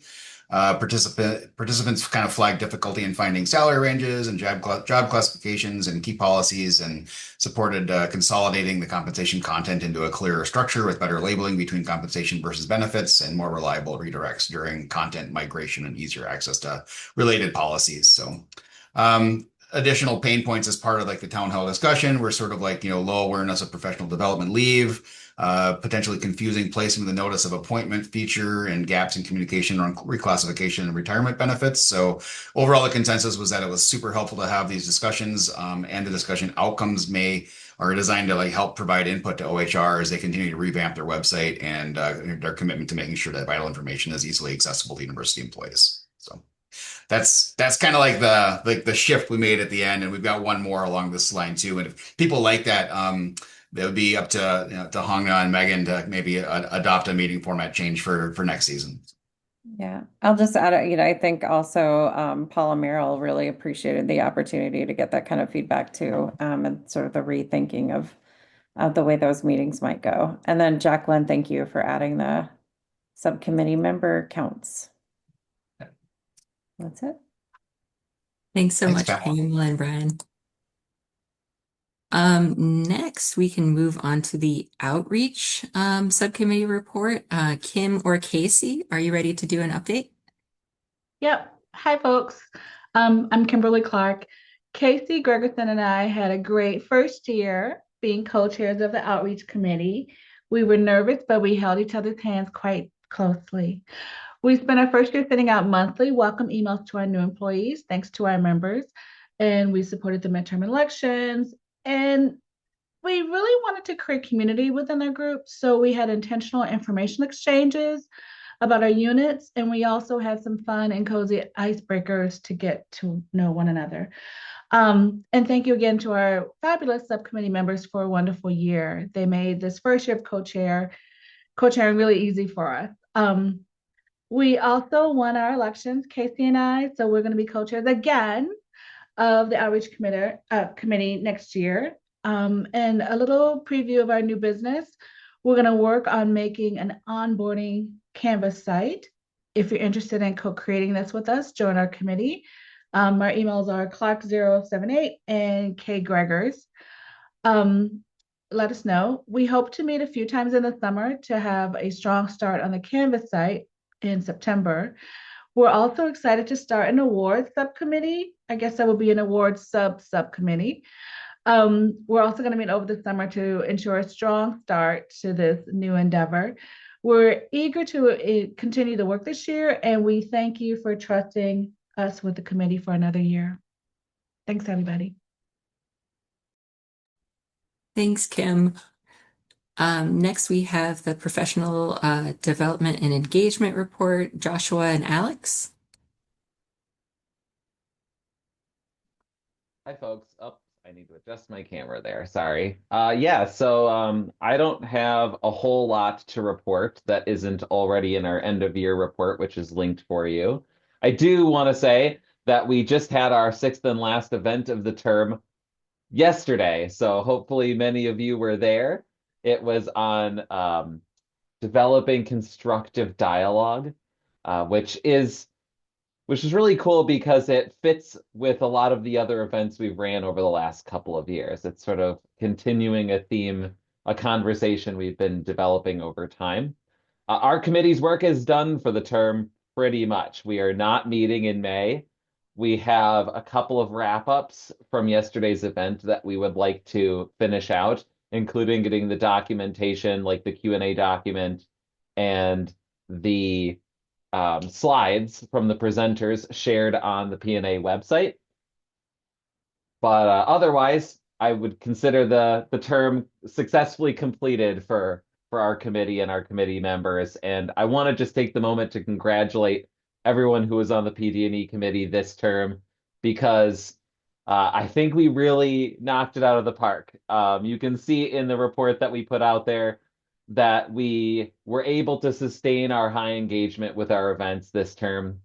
Participants kind of flagged difficulty in finding salary ranges and job classifications and key policies, and supported consolidating the compensation content into a clearer structure with better labeling between compensation versus benefits and more reliable redirects during content migration and easier access to related policies. So additional pain points as part of like the town hall discussion were sort of like, low awareness of professional development leave, potentially confusing placement of the notice of appointment feature, and gaps in communication on reclassification and retirement benefits. So overall, the consensus was that it was super helpful to have these discussions, and the discussion outcomes are designed to like help provide input to OHR as they continue to revamp their website and their commitment to making sure that vital information is easily accessible to university employees. So that's kind of like the shift we made at the end, and we've got one more along this line too. And if people like that, it would be up to to Hongna and Megan to maybe adopt a meeting format change for next season. Yeah, I'll just add, I think also Paula Merrill really appreciated the opportunity to get that kind of feedback too, and sort of the rethinking of the way those meetings might go. And then Jacqueline, thank you for adding the subcommittee member counts. That's it. Thanks so Thanks, much, Pamela. Pamela and Brian. Next, we can move on to the outreach subcommittee report. Kim or Casey, are you ready to do an update? Yep. Hi, folks. I'm Kimberly Clark. Casey Gregerson and I had a great first year being co-chairs of the outreach committee. We were nervous, but we held each other's hands quite closely. We spent our first year sending out monthly welcome emails to our new employees, thanks to our members, and we supported the midterm elections. And we really wanted to create community within our group, so we had intentional information exchanges about our units, and we also had some fun and cozy icebreakers to get to know one another. And thank you again to our fabulous subcommittee members for a wonderful year. They made this first year of co-chairing really easy for us. We also won our elections, Casey and I, so we're going to be co-chairs again of the outreach committee next year. And a little preview of our new business. We're going to work on making an onboarding Canvas site. If you're interested in co-creating this with us, join our committee. Our emails are Clark078 and kgregors. Let us know. We hope to meet a few times in the summer to have a strong start on the Canvas site in September. We're also excited to start an awards subcommittee. I guess that will be an awards subcommittee. We're also going to meet over the summer to ensure a strong start to this new endeavor. We're eager to continue the work this year, and we thank you for trusting us with the committee for another year. Thanks, everybody. Thanks, Kim. Next, we have the professional development and engagement report, Joshua and Alex. Hi, folks. I need to adjust my camera there. Sorry. Yeah, so I don't have a whole lot to report that isn't already in our end of year report, which is linked for you. I do want to say that we just had our sixth and last event of the term yesterday, so hopefully many of you were there. It was on developing constructive dialogue, which is really cool because it fits with a lot of the other events we've ran over the last couple of years. It's sort of continuing a theme, a conversation we've been developing over time. Our committee's work is done for the term pretty much. We are not meeting in May. We have a couple of wrap-ups from yesterday's event that we would like to finish out, including getting the documentation, like the Q&A document and the slides from the presenters shared on the P&A website. But otherwise, I would consider the term successfully completed for our committee and our committee members. And I want to just take the moment to congratulate everyone who was on the PD&E committee this term because I think we really knocked it out of the park. You can see in the report that we put out there that we were able to sustain our high engagement with our events this term,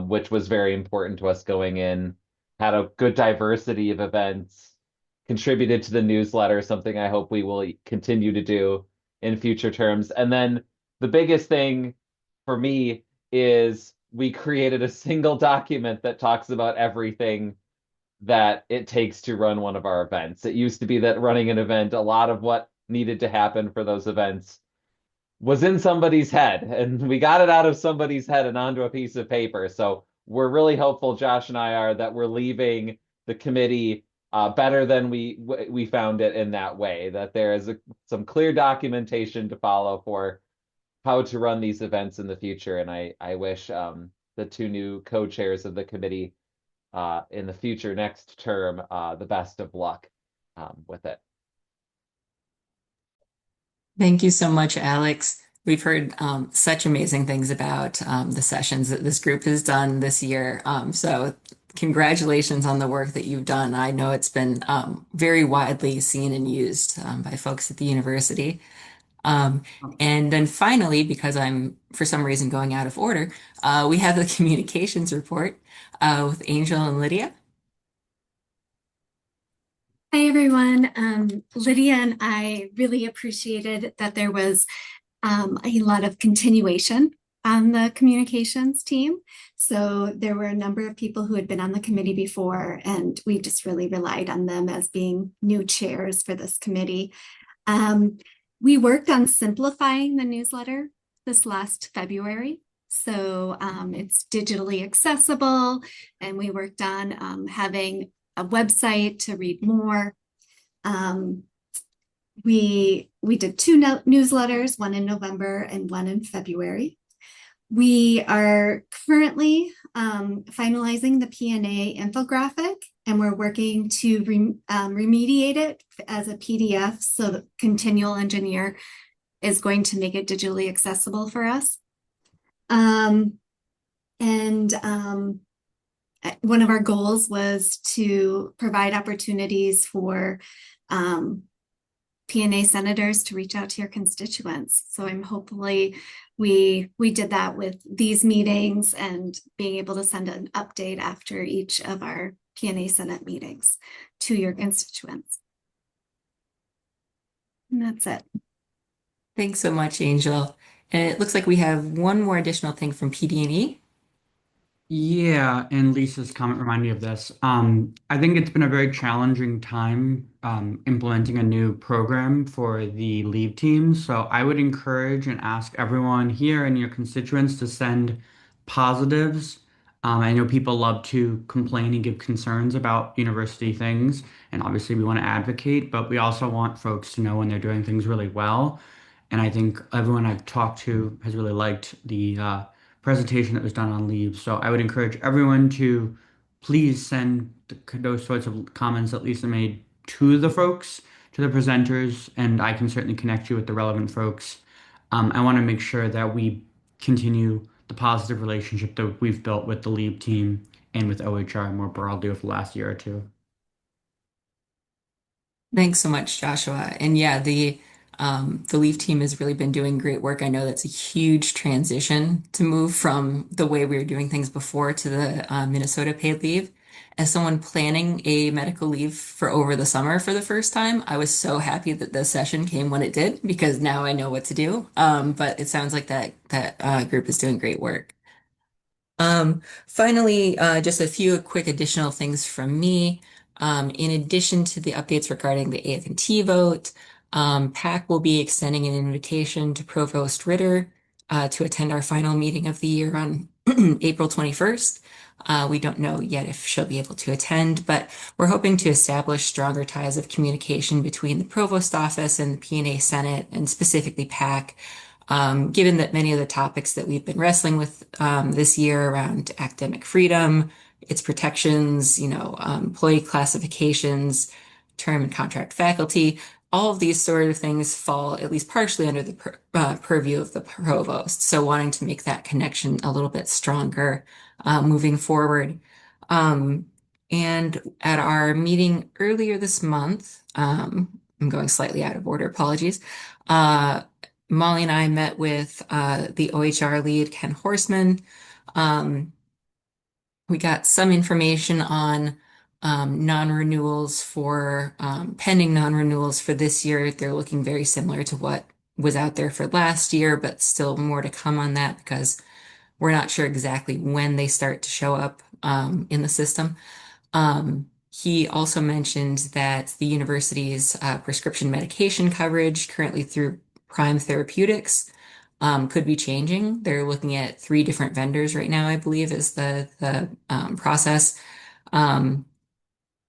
which was very important to us going in. Had a good diversity of events, contributed to the newsletter, something I hope we will continue to do in future terms. And then the biggest thing for me is we created a single document that talks about everything that it takes to run one of our events. It used to be that running an event, a lot of what needed to happen for those events was in somebody's head, and we got it out of somebody's head and onto a piece of paper. So we're really hopeful, Josh and I are, that we're leaving the committee better than we found it in that way, that there is some clear documentation to follow for how to run these events in the future. And I wish the two new co-chairs of the committee in the future next term the best of luck with it. Thank you so much, Alex. We've heard such amazing things about the sessions that this group has done this year. So congratulations on the work that you've done. I know it's been very widely seen and used by folks at the university. Um, and then finally, because I'm for some reason going out of order, we have the communications report with Angel and Lydia. Hi, everyone. Lydia and I really appreciated that there was a lot of continuation on the communications team. So there were a number of people who had been on the committee before, and we just really relied on them as being new chairs for this committee. We worked on simplifying the newsletter this last February. So it's digitally accessible, and we worked on having a website to read more. We did two newsletters, one in November and one in February. We are currently finalizing the P&A infographic, and we're working to remediate it as a PDF so the Continual Engineer is going to make it digitally accessible for us. One of our goals was to provide opportunities for P&A senators to reach out to your constituents. So I'm hopefully we did that with these meetings and being able to send an update after each of our P&A Senate meetings to your constituents. And that's it. Thanks so much, Angel. And it looks like we have one more additional thing from PD&E. Yeah, and Lisa's comment reminded me of this. I think it's been a very challenging time implementing a new program for the leave team. So I would encourage and ask everyone here and your constituents to send positives. I know people love to complain and give concerns about university things, and obviously we want to advocate, but we also want folks to know when they're doing things really well. And I think everyone I've talked to has really liked the presentation that was done on leave. So I would encourage everyone to please send those sorts of comments that Lisa made to the folks, to the presenters, and I can certainly connect you with the relevant folks. I want to make sure that we continue the positive relationship that we've built with the leave team and with OHR more broadly over the last year or two. Thanks so much, Joshua. And yeah, the Leaf team has really been doing great work. I know that's a huge transition to move from the way we were doing things before to the Minnesota paid leave. As someone planning a medical leave for over the summer for the first time, I was so happy that the session came when it did because now I know what to do. But it sounds like that group is doing great work. Finally, just a few quick additional things from me. In addition to the updates regarding the AF&T vote, PAC will be extending an invitation to Provost Ritter to attend our final meeting of the year on April 21st. We don't know yet if she'll be able to attend, but we're hoping to establish stronger ties of communication between the Provost Office and the P&A Senate, and specifically PAC. Given that many of the topics that we've been wrestling with this year around academic freedom, its protections, employee classifications, term and contract faculty, all of these sort of things fall at least partially under the purview of the provost. So wanting to make that connection a little bit stronger moving forward. Um, and at our meeting earlier this month, I'm going slightly out of order, apologies. Molly and I met with the OHR lead, Ken Horseman. Um, we got some information on non-renewals for pending non-renewals for this year. They're looking very similar to what was out there for last year, but still more to come on that because we're not sure exactly when they start to show up in the system. He also mentioned that the university's prescription medication coverage currently through Prime Therapeutics could be changing. They're looking at three different vendors right now, I believe, is the process. Um,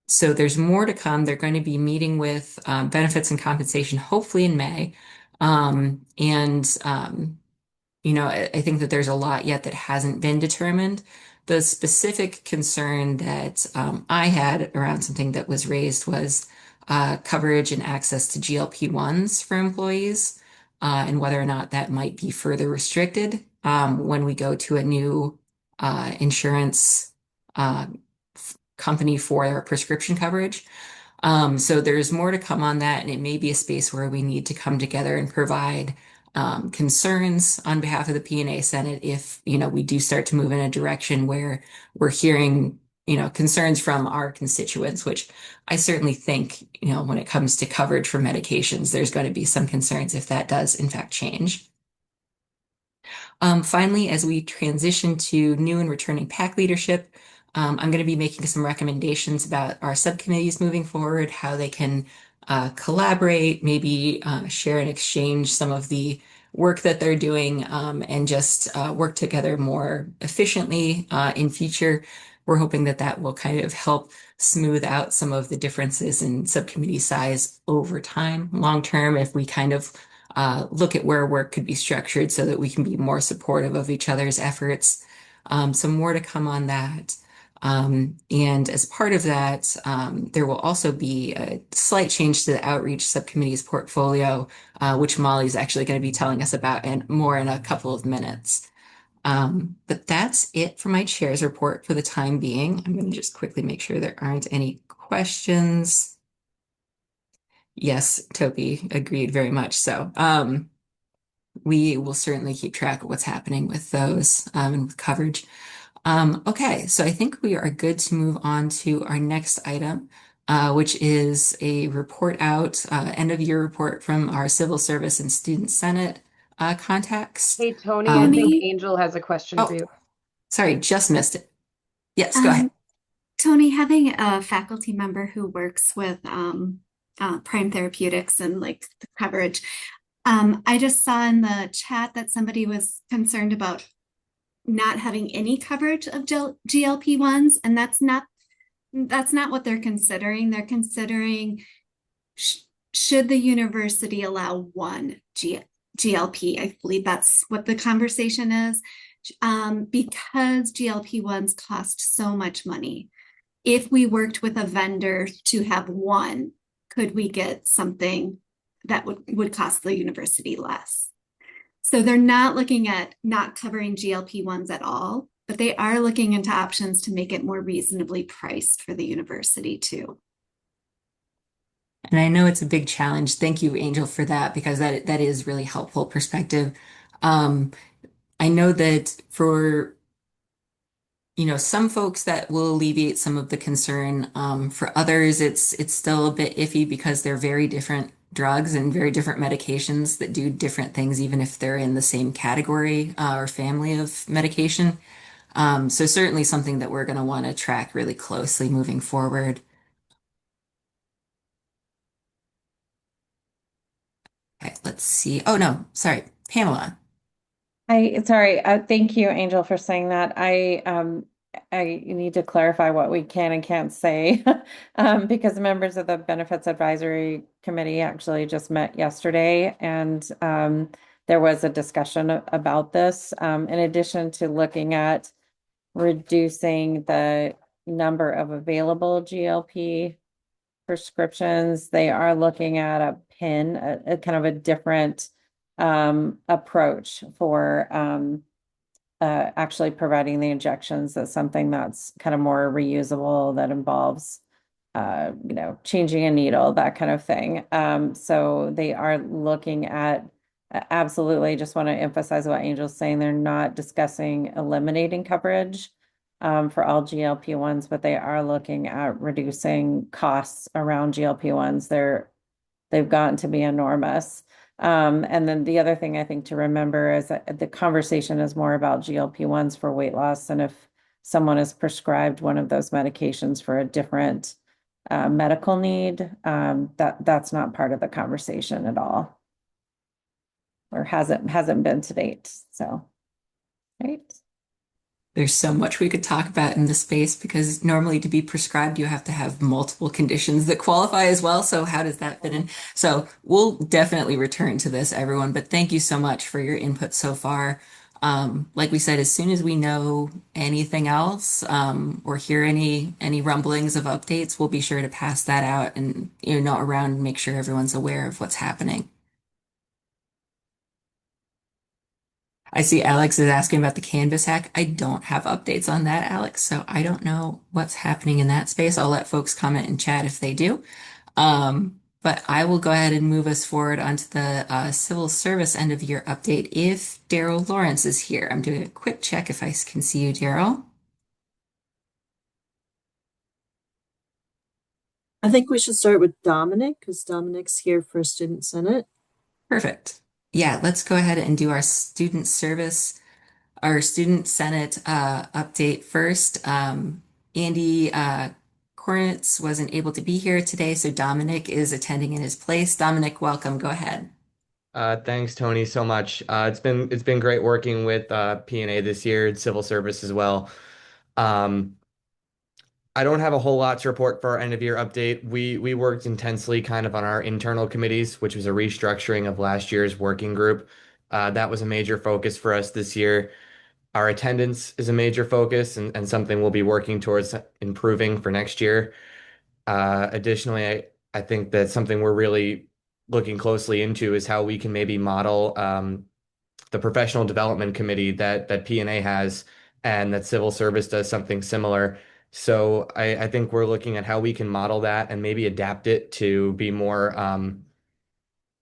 so there's more to come. They're going to be meeting with benefits and compensation, hopefully in May. I think that there's a lot yet that hasn't been determined. The specific concern that I had around something that was raised was coverage and access to GLP-1s for employees, and whether or not that might be further restricted when we go to a new insurance uh, company for our prescription coverage. So there's more to come on that, and it may be a space where we need to come together and provide concerns on behalf of the P&A Senate if, we do start to move in a direction where we're hearing, concerns from our constituents, which I certainly think, when it comes to coverage for medications, there's going to be some concerns if that does in fact change. Finally, as we transition to new and returning PAC leadership, I'm going to be making some recommendations about our subcommittees moving forward, how they can collaborate, maybe share and exchange some of the work that they're doing, and just work together more efficiently in future. We're hoping that that will kind of help smooth out some of the differences in subcommittee size over time, long term, if we kind of look at where work could be structured so that we can be more supportive of each other's efforts. So more to come on that. And as part of that, there will also be a slight change to the outreach subcommittee's portfolio, which Molly's actually going to be telling us about and more in a couple of minutes. But that's it for my chair's report for the time being. I'm going to just quickly make sure there aren't any questions. Yes, Toby agreed very much so. We will certainly keep track of what's happening with those and with coverage. Okay, so I think we are good to move on to our next item, which is a report out, end of year report from our Civil Service and Student Senate contacts. Hey, Tony, I think Angel has a question for you. Sorry, just missed it. Yes, go ahead. Tony, having a faculty member who works with Prime Therapeutics and like the coverage, I just saw in the chat that somebody was concerned about not having any coverage of GLP-1s, and that's not what they're considering. They're considering should the university allow one GLP. I believe that's what the conversation is, because GLP-1s cost so much money. If we worked with a vendor to have one, could we get something that would cost the university less? So they're not looking at not covering GLP-1s at all, but they are looking into options to make it more reasonably priced for the university too. And I know it's a big challenge. Thank you, Angel, for that because that is really helpful perspective. Um, I know that for some folks that will alleviate some of the concern. For others, it's still a bit iffy because they're very different drugs and very different medications that do different things, even if they're in the same category or family of medication. So certainly something that we're going to want to track really closely moving forward. Okay, let's see. Oh no, sorry, Pamela. Sorry, thank you, Angel, for saying that. I need to clarify what we can and can't say because the members of the Benefits Advisory Committee actually just met yesterday, and there was a discussion about this. In addition to looking at reducing the number of available GLP prescriptions, they are looking at a PIN, a kind of a different approach for actually providing the injections. That's something that's kind of more reusable, that involves changing a needle, that kind of thing. So they are looking at absolutely, just want to emphasize what Angel's saying. They're not discussing eliminating coverage for all GLP-1s, but they are looking at reducing costs around GLP-1s. They've gotten to be enormous. And then the other thing I think to remember is that the conversation is more about GLP-1s for weight loss. And if someone is prescribed one of those medications for a different medical need, that's not part of the conversation at all, or hasn't been to date. So, right. There's so much we could talk about in this space because normally to be prescribed, you have to have multiple conditions that qualify as well. So how does that fit in? So we'll definitely return to this, everyone, but thank you so much for your input so far. Like we said, as soon as we know anything else, or hear any rumblings of updates, we'll be sure to pass that out and around and make sure everyone's aware of what's happening. I see Alex is asking about the Canvas hack. I don't have updates on that, Alex, so I don't know what's happening in that space. I'll let folks comment in chat if they do. But I will go ahead and move us forward onto the civil service end of year update if Daryl Lawrence is here. I'm doing a quick check if I can see you, Daryl. I think we should start with Dominic because Dominic's here for Student Senate. Perfect. Yeah, let's go ahead and do our student Senate update first. Andy Kornitz wasn't able to be here today, so Dominic is attending in his place. Dominic, welcome. Go ahead. Thanks, Tony, so much. It's been great working with P&A this year and civil service as well. Um, I don't have a whole lot to report for our end of year update. We worked intensely kind of on our internal committees, which was a restructuring of last year's working group. That was a major focus for us this year. Our attendance is a major focus and something we'll be working towards improving for next year. Additionally, I think that something we're really looking closely into is how we can maybe model the professional development committee that P&A has and that civil service does something similar. So I think we're looking at how we can model that and maybe adapt it to be more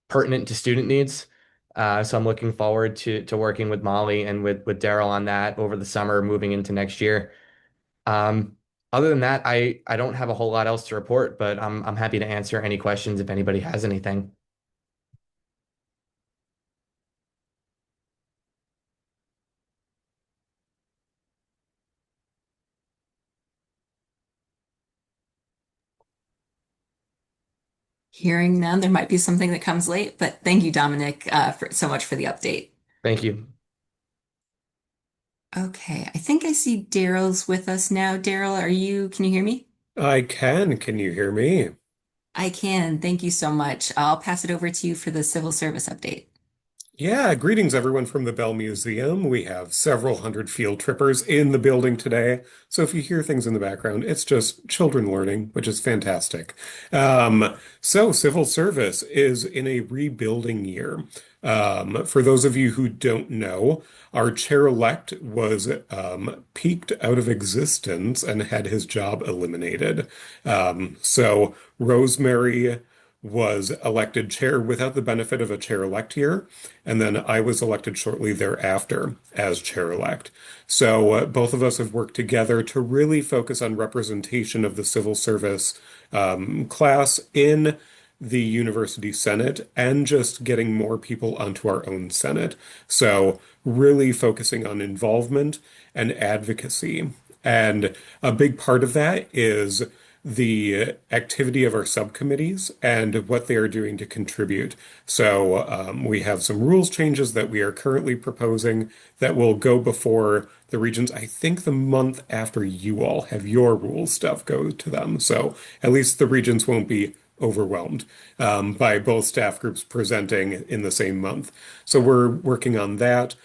pertinent to student needs. So I'm looking forward to working with Molly and with Daryl on that over the summer, moving into next year. Um, Other than that, I don't have a whole lot else to report, but I'm happy to answer any questions if anybody has anything. Hearing none, there might be something that comes late, but thank you, Dominic, so much for the update. Thank you. Okay, I think I see Daryl's with us now. Daryl, can you hear me? I can. Can you hear me? I can. Thank you so much. I'll pass it over to you for the civil service update. Yeah, greetings everyone from the Bell Museum. We have several hundred field trippers in the building today. So if you hear things in the background, it's just children learning, which is fantastic. So civil service is in a rebuilding year. For those of you who don't know, our chair-elect was peaked out of existence and had his job eliminated. So Rosemary was elected chair without the benefit of a chair-elect here, and then I was elected shortly thereafter as chair-elect. So both of us have worked together to really focus on representation of the civil service class in the university senate and just getting more people onto our own senate. So really focusing on involvement and advocacy. And a big part of that is the activity of our subcommittees and what they are doing to contribute. So we have some rules changes that we are currently proposing that will go before the regions. I think the month after you all have your rules stuff go to them. So at least the regions won't be overwhelmed by both staff groups presenting in the same month. So we're working on that,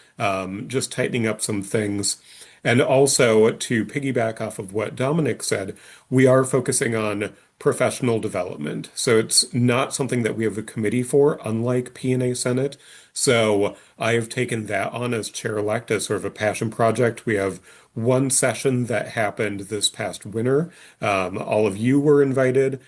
just tightening up some things. And also, to piggyback off of what Dominic said, we are focusing on professional development. So it's not something that we have a committee for, unlike P&A Senate. So I have taken that on as chair-elect as sort of a passion project. We have one session that happened this past winter. All of you were invited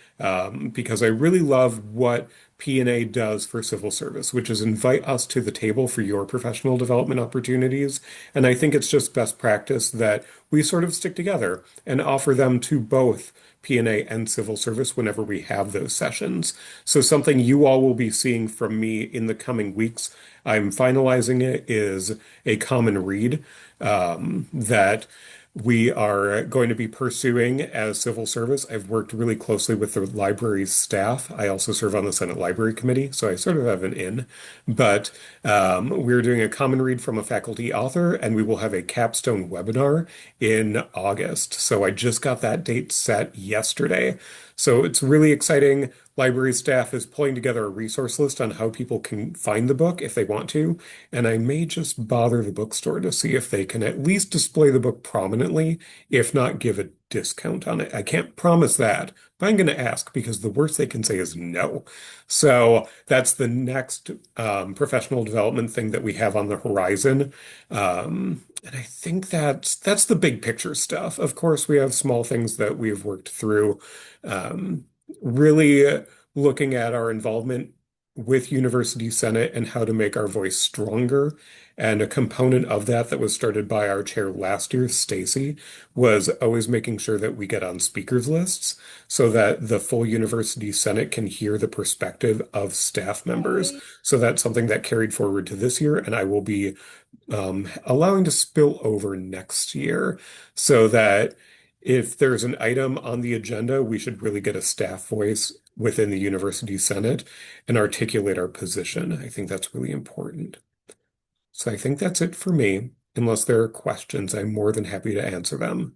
because I really love what P&A does for civil service, which is invite us to the table for your professional development opportunities. And I think it's just best practice that we sort of stick together and offer them to both P&A and civil service whenever we have those sessions. So something you all will be seeing from me in the coming weeks, I'm finalizing it, is a common read that we are going to be pursuing as civil service. I've worked really closely with the library's staff. I also serve on the Senate Library Committee, so I sort of have an in. But we're doing a common read from a faculty author, and we will have a capstone webinar in August. So I just got that date set yesterday. So it's really exciting. Library staff is pulling together a resource list on how people can find the book if they want to. And I may just bother the bookstore to see if they can at least display the book prominently, if not give a discount on it. I can't promise that, but I'm going to ask because the worst they can say is no. So that's the next professional development thing that we have on the horizon. And I think that's the big picture stuff. Of course, we have small things that we've worked through. Really looking at our involvement with University Senate and how to make our voice stronger. And a component of that that was started by our chair last year, Stacy, was always making sure that we get on speakers lists so that the full University Senate can hear the perspective of staff members. So that's something that carried forward to this year, and I will be allowing to spill over next year so that if there's an item on the agenda, we should really get a staff voice within the University Senate and articulate our position. I think that's really important. So I think that's it for me. Unless there are questions, I'm more than happy to answer them.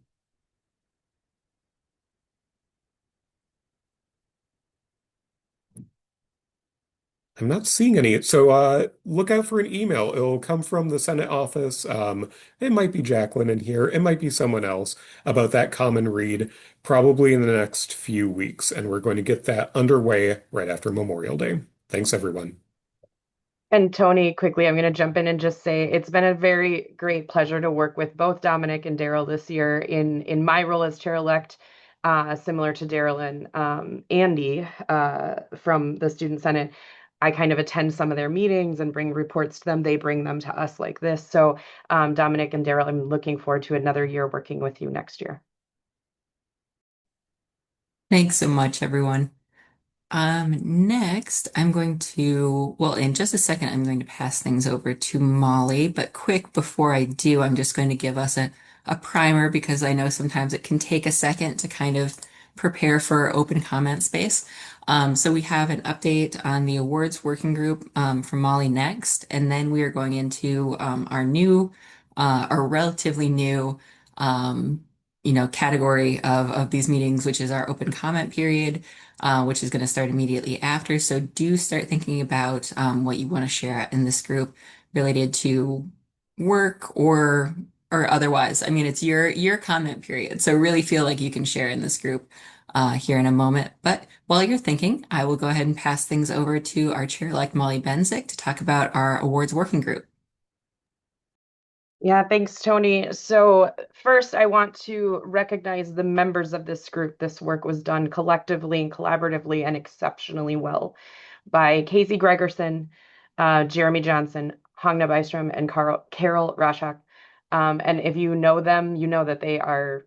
I'm not seeing any. So look out for an email. It'll come from the Senate office. It might be Jacqueline in here. It might be someone else about that common read, probably in the next few weeks. And we're going to get that underway right after Memorial Day. Thanks, everyone. And Tony, quickly, I'm going to jump in and just say it's been a very great pleasure to work with both Dominic and Daryl this year in my role as chair-elect, similar to Daryl and Andy from the Student Senate. I kind of attend some of their meetings and bring reports to them. They bring them to us like this. So Dominic and Daryl, I'm looking forward to another year working with you next year. Thanks so much, everyone. Next, I'm going to, well, in just a second, I'm going to pass things over to Molly, but quick before I do, I'm just going to give us a primer because I know sometimes it can take a second to kind of prepare for open comment space. So we have an update on the awards working group from Molly next, and then we are going into our relatively new, category of these meetings, which is our open comment period, which is going to start immediately after. So do start thinking about what you want to share in this group related to work or otherwise. I mean, it's your comment period, so really feel like you can share in this group here in a moment. But while you're thinking, I will go ahead and pass things over to our chair-elect Molly Benzik to talk about our awards working group. Yeah, thanks, Tony. So first, I want to recognize the members of this group. This work was done collectively and collaboratively and exceptionally well by Casey Gregerson, Jeremy Johnson, Hagna Bystrom, and Carol Rashak. And if you know them, you know that they are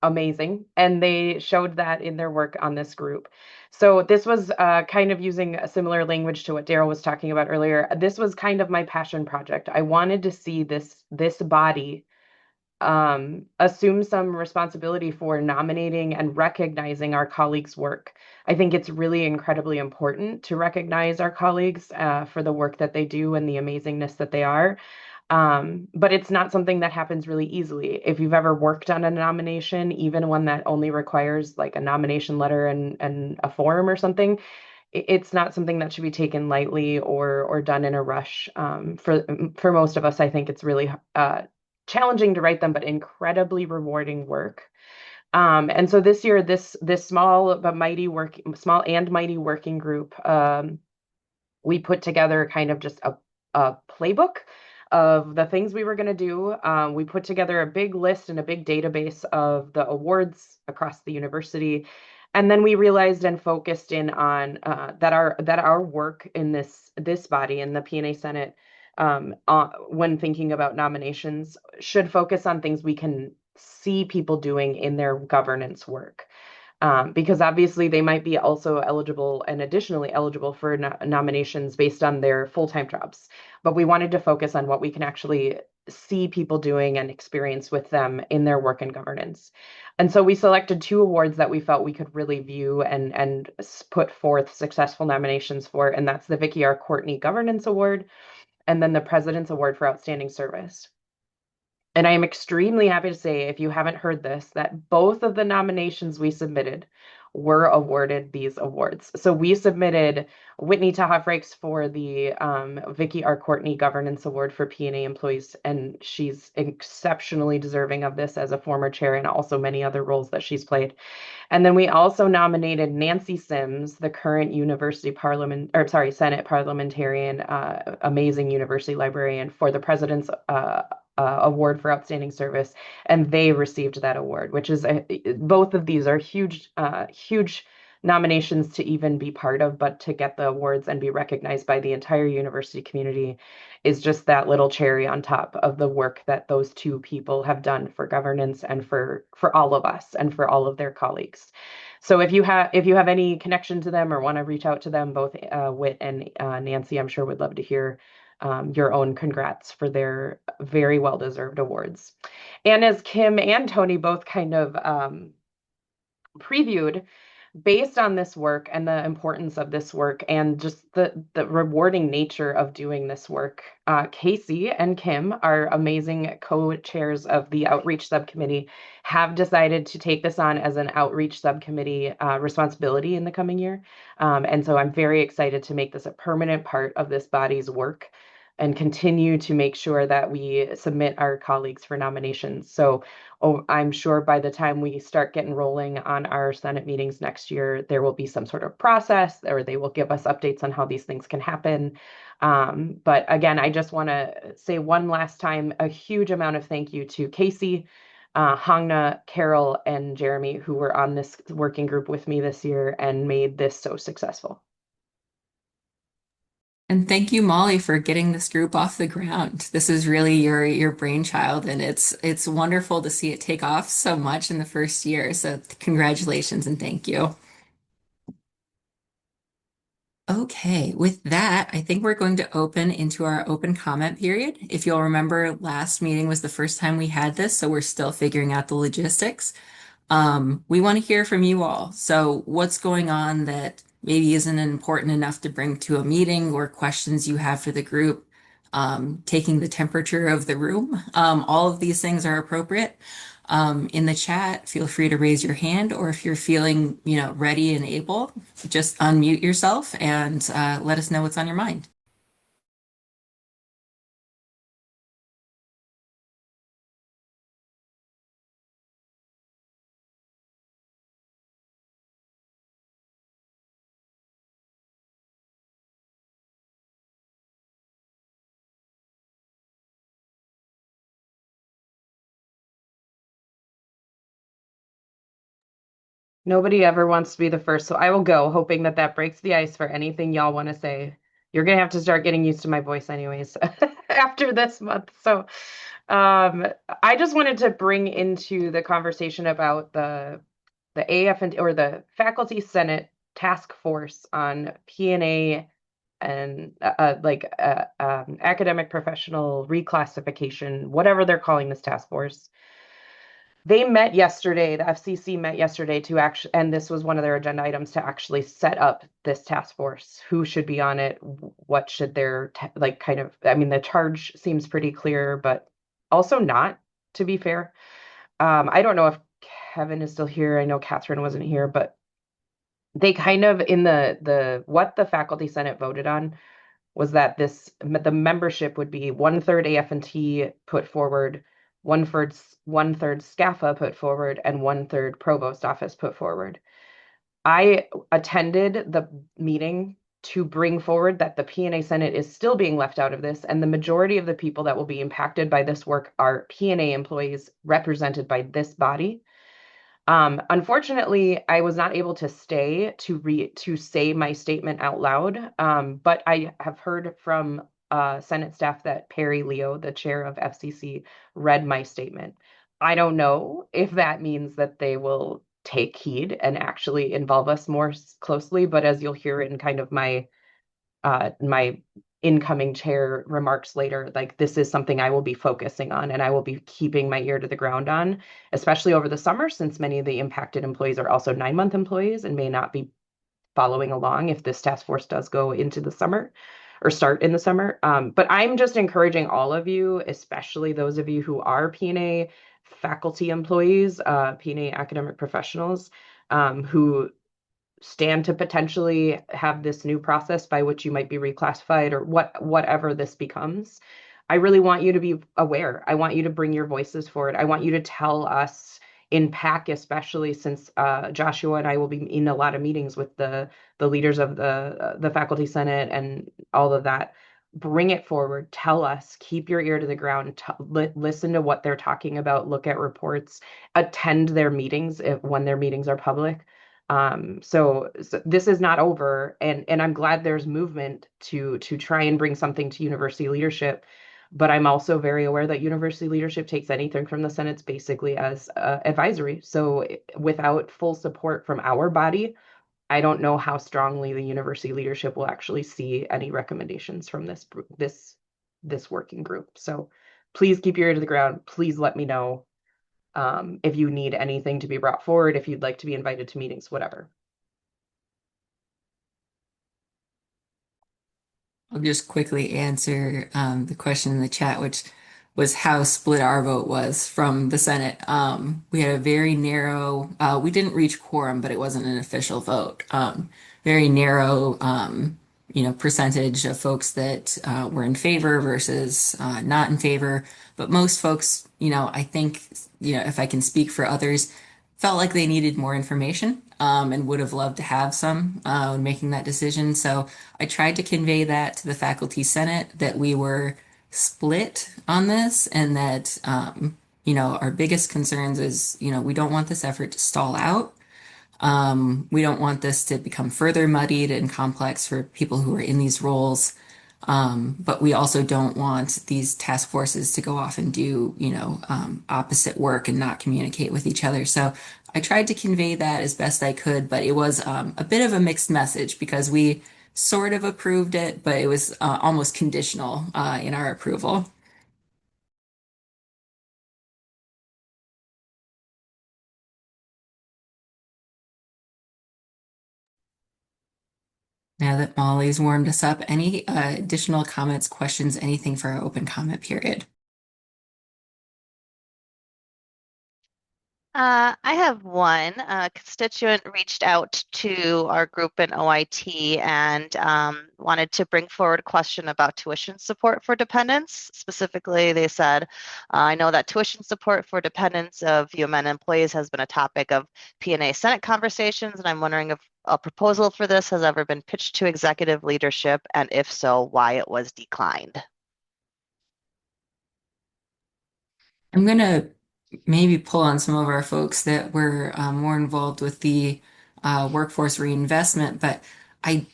amazing, and they showed that in their work on this group. So this was kind of using a similar language to what Daryl was talking about earlier. This was kind of my passion project. I wanted to see this body assume some responsibility for nominating and recognizing our colleagues' work. I think it's really incredibly important to recognize our colleagues for the work that they do and the amazingness that they are. But it's not something that happens really easily. If you've ever worked on a nomination, even one that only requires like a nomination letter and a form or something, it's not something that should be taken lightly or done in a rush. For most of us, I think it's really challenging to write them, but incredibly rewarding work. And so this year, this small and mighty working group, we put together kind of just a playbook of the things we were going to do. We put together a big list and a big database of the awards across the university. And then we realized and focused in on that our work in this body in the P&A Senate, when thinking about nominations, should focus on things we can see people doing in their governance work. Because obviously they might be also eligible and additionally eligible for nominations based on their full-time jobs. But we wanted to focus on what we can actually see people doing and experience with them in their work and governance. And so we selected two awards that we felt we could really view and put forth successful nominations for, and that's the Vicki R. Courtney Governance Award and then the President's Award for Outstanding Service. And I am extremely happy to say, if you haven't heard this, that both of the nominations we submitted were awarded these awards. So we submitted Whitney Taha Frakes for the Vicki R. Courtney Governance Award for P&A employees, and she's exceptionally deserving of this as a former chair and also many other roles that she's played. And then we also nominated Nancy Sims, the current Senate parliamentarian, amazing university librarian, for the President's Award for Outstanding Service, and they received that award, which is both of these are huge nominations to even be part of, but to get the awards and be recognized by the entire university community is just that little cherry on top of the work that those two people have done for governance and for all of us and for all of their colleagues. So if you have any connection to them or want to reach out to them, both Whit and Nancy, I'm sure would love to hear your own congrats for their very well-deserved awards. And as Kim and Tony both kind of previewed, based on this work and the importance of this work and just the rewarding nature of doing this work, Casey and Kim, our amazing co-chairs of the Outreach Subcommittee, have decided to take this on as an Outreach Subcommittee responsibility in the coming year. And so I'm very excited to make this a permanent part of this body's work and continue to make sure that we submit our colleagues for nominations. So I'm sure by the time we start getting rolling on our Senate meetings next year, there will be some sort of process, or they will give us updates on how these things can happen. But again, I just want to say one last time, a huge amount of thank you to Casey, Hagna, Carol, and Jeremy, who were on this working group with me this year and made this so successful. And thank you, Molly, for getting this group off the ground. This is really your brainchild, and it's wonderful to see it take off so much in the first year. So congratulations and thank you. Okay, with that, I think we're going to open into our open comment period. If you'll remember, last meeting was the first time we had this, so we're still figuring out the logistics. We want to hear from you all. So what's going on that maybe isn't important enough to bring to a meeting, or questions you have for the group, taking the temperature of the room. All of these things are appropriate. In the chat, feel free to raise your hand, or if you're feeling, ready and able, just unmute yourself and let us know what's on your mind. Nobody ever wants to be the first, so I will go, hoping that that breaks the ice for anything y'all want to say. You're gonna have to start getting used to my voice anyways after this month. So I just wanted to bring into the conversation about the AF or the Faculty Senate Task Force on P&A and academic professional reclassification, whatever they're calling this task force. They met yesterday, the FCC met yesterday to actually, and this was one of their agenda items, to actually set up this task force. Who should be on it? What should their, I mean, the charge seems pretty clear, but also not, to be fair. I don't know if Kevin is still here. I know Catherine wasn't here, but they kind of, in what the Faculty Senate voted on was that the membership would be 1/3 AF&T put forward, one third SCAFA put forward, and 1/3 provost office put forward. I attended the meeting to bring forward that the P&A Senate is still being left out of this, and the majority of the people that will be impacted by this work are P&A employees represented by this body. Unfortunately, I was not able to stay to say my statement out loud, but I have heard from Senate staff that Perry Leo, the chair of FCC, read my statement. I don't know if that means that they will take heed and actually involve us more closely, but as you'll hear in kind of my incoming chair remarks later, like this is something I will be focusing on and I will be keeping my ear to the ground on, especially over the summer, since many of the impacted employees are also 9-month employees and may not be following along if this task force does go into the summer or start in the summer. But I'm just encouraging all of you, especially those of you who are P&A faculty employees, P&A academic professionals, who stand to potentially have this new process by which you might be reclassified or whatever this becomes. I really want you to be aware. I want you to bring your voices forward. I want you to tell us in PAC, especially since Joshua and I will be in a lot of meetings with the leaders of the Faculty Senate and all of that. Bring it forward. Tell us. Keep your ear to the ground. Listen to what they're talking about. Look at reports. Attend their meetings when their meetings are public. So this is not over, and I'm glad there's movement to try and bring something to university leadership. But I'm also very aware that university leadership takes anything from the Senate's basically as advisory. So without full support from our body, I don't know how strongly the university leadership will actually see any recommendations from this working group. So please keep your ear to the ground. Please let me know if you need anything to be brought forward, if you'd like to be invited to meetings, whatever. I'll just quickly answer the question in the chat, which was how split our vote was from the Senate. We had a very narrow, we didn't reach quorum, but it wasn't an official vote. Very narrow, percentage of folks that were in favor versus not in favor. But most folks, I think, if I can speak for others, felt like they needed more information and would have loved to have some when making that decision. So I tried to convey that to the Faculty Senate that we were split on this and that, our biggest concerns is, we don't want this effort to stall out. We don't want this to become further muddied and complex for people who are in these roles. But we also don't want these task forces to go off and do, opposite work and not communicate with each other. So I tried to convey that as best I could, but it was a bit of a mixed message because we sort of approved it, but it was almost conditional in our approval. Now that Molly's warmed us up, any additional comments, questions, anything for our open comment period? I have one. A constituent reached out to our group in OIT and wanted to bring forward a question about tuition support for dependents. Specifically, they said, I know that tuition support for dependents of UMN employees has been a topic of P&A Senate conversations, and I'm wondering if a proposal for this has ever been pitched to executive leadership, and if so, why it was declined. I'm going to maybe pull on some of our folks that were more involved with the workforce reinvestment, but I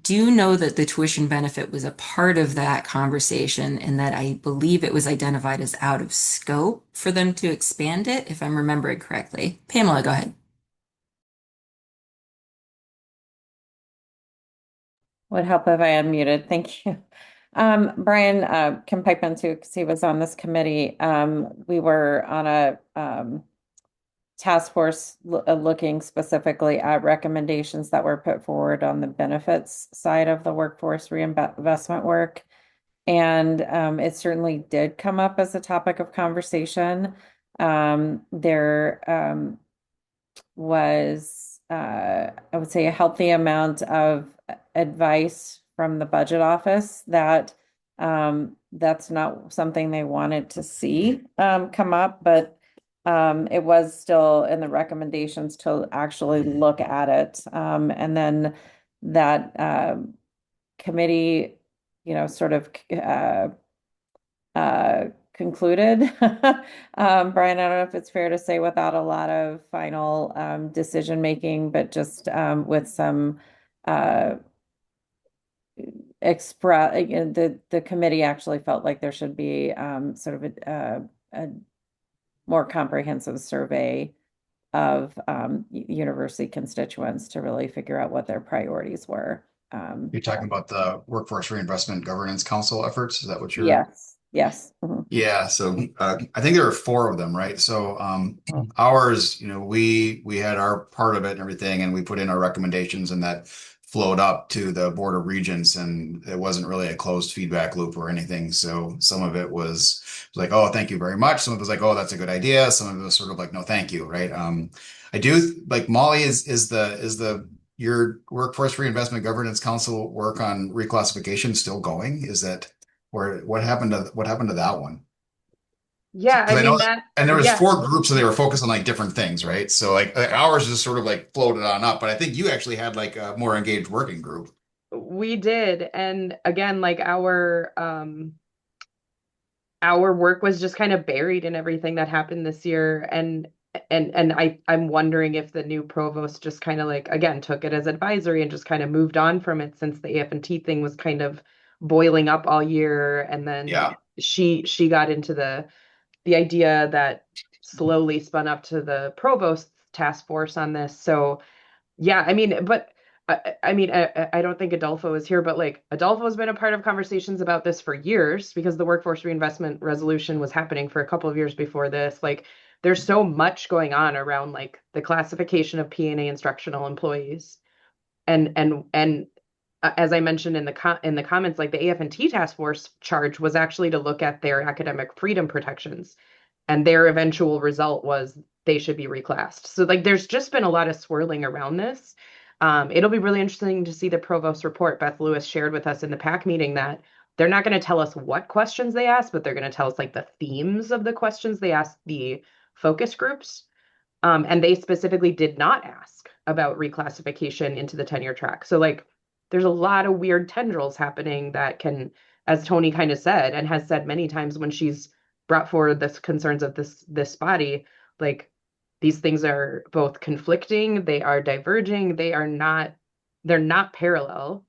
do know that the tuition benefit was a part of that conversation and that I believe it was identified as out of scope for them to expand it, if I'm remembering correctly. Pamela, go ahead. Would help if I unmuted. Thank you. Brian can pipe in too because he was on this committee. We were on a task force looking specifically at recommendations that were put forward on the benefits side of the workforce reinvestment work. And it certainly did come up as a topic of conversation. There was, I would say, a healthy amount of advice from the budget office that that's not something they wanted to see come up, but it was still in the recommendations to actually look at it. And then that committee, sort of concluded. Brian, I don't know if it's fair to say without a lot of final decision making, but just with some express, the committee actually felt like there should be sort of a more comprehensive survey of university constituents to really figure out what their priorities were. You're talking about the Workforce Reinvestment Governance Council efforts. Is that what you're? Yes, yes. Mhm. Yeah, so I think there are four of them, right? So ours, we had our part of it and everything, and we put in our recommendations, and that flowed up to the Board of Regents, and it wasn't really a closed feedback loop or anything. So some of it was like, oh, thank you very much. Some of it was like, oh, that's a good idea. Some of it was sort of like, no, thank you, right? I do like Molly is the your Workforce Reinvestment Governance Council work on reclassification still going? Is that where what happened to that one? Yeah, I Because I know mean that, and there was yeah, four groups and they were focused on like different things, right? So like ours just sort of like floated on up, but I think you actually had like a more engaged working group. we did. And again, like our work was just kind of buried in everything that happened this year. And I'm wondering if the new provost just kind of like again took it as advisory and just kind of moved on from it since the AF&T thing was kind of boiling up all year. And then Yeah. she got into the idea that slowly spun up to the provost task force on this. So yeah, I mean, but I mean, I don't think Adolfo is here, but like Adolfo has been a part of conversations about this for years because the workforce reinvestment resolution was happening for a couple of years before this. Like, there's so much going on around like the classification of P&A instructional employees, and as I mentioned in the comments, like the AF&T task force charge was actually to look at their academic freedom protections, and their eventual result was they should be reclassed. So like there's just been a lot of swirling around this. It'll be really interesting to see the provost report. Beth Lewis shared with us in the PAC meeting that they're not going to tell us what questions they asked, but they're going to tell us like the themes of the questions they asked the focus groups. And they specifically did not ask about reclassification into the tenure track. So like there's a lot of weird tendrils happening that can, as Tony kind of said, and has said many times when she's brought forward the concerns of this body, like these things are both conflicting, they are diverging, they're not parallel,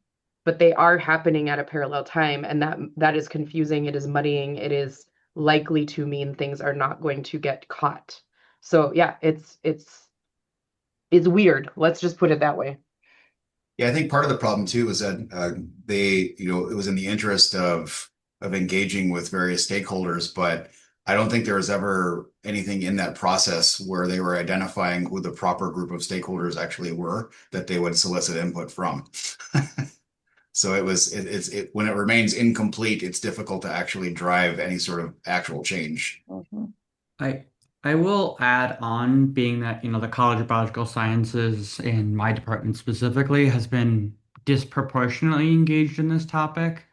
but they are happening at a parallel time, and that is confusing, it is muddying, it is likely to mean things are not going to get caught. So yeah, it's weird. Let's just put it that way. Yeah, I think part of the problem too was that it was in the interest of engaging with various stakeholders, but I don't think there was ever anything in that process where they were identifying who the proper group of stakeholders actually were that they would solicit input from. So when it remains incomplete, it's difficult to actually drive any sort of actual change. Mhm. I I will add on, being that, the College of Biological Sciences in my department specifically has been disproportionately engaged in this topic,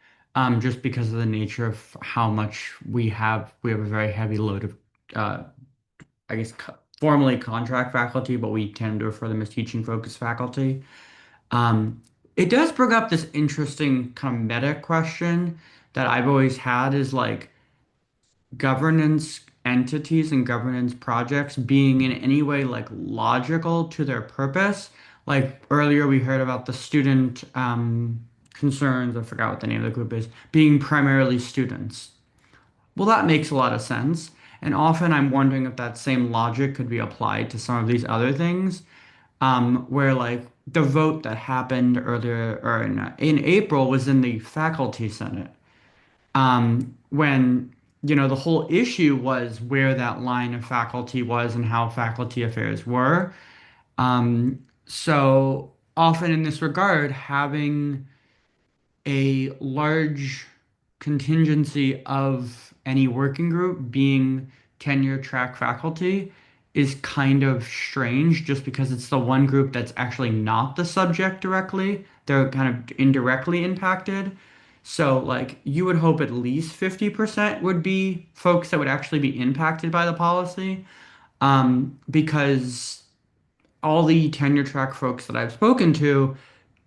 just because of the nature of how much we have. We have a very heavy load of, I guess, formally contract faculty, but we tend to refer them as teaching focused faculty. Um, it does bring up this interesting kind of meta question that I've always had is like governance entities and governance projects being in any way like logical to their purpose. Like earlier, we heard about the student concerns, I forgot what the name of the group is, being primarily students. Well, that makes a lot of sense. And often I'm wondering if that same logic could be applied to some of these other things, where like the vote that happened earlier or in April was in the faculty senate, when the whole issue was where that line of faculty was and how faculty affairs were. So often in this regard, having a large contingency of any working group being tenure track faculty is kind of strange just because it's the one group that's actually not the subject directly. They're kind of indirectly impacted. So, like, you would hope at least 50% would be folks that would actually be impacted by the policy, because all the tenure track folks that I've spoken to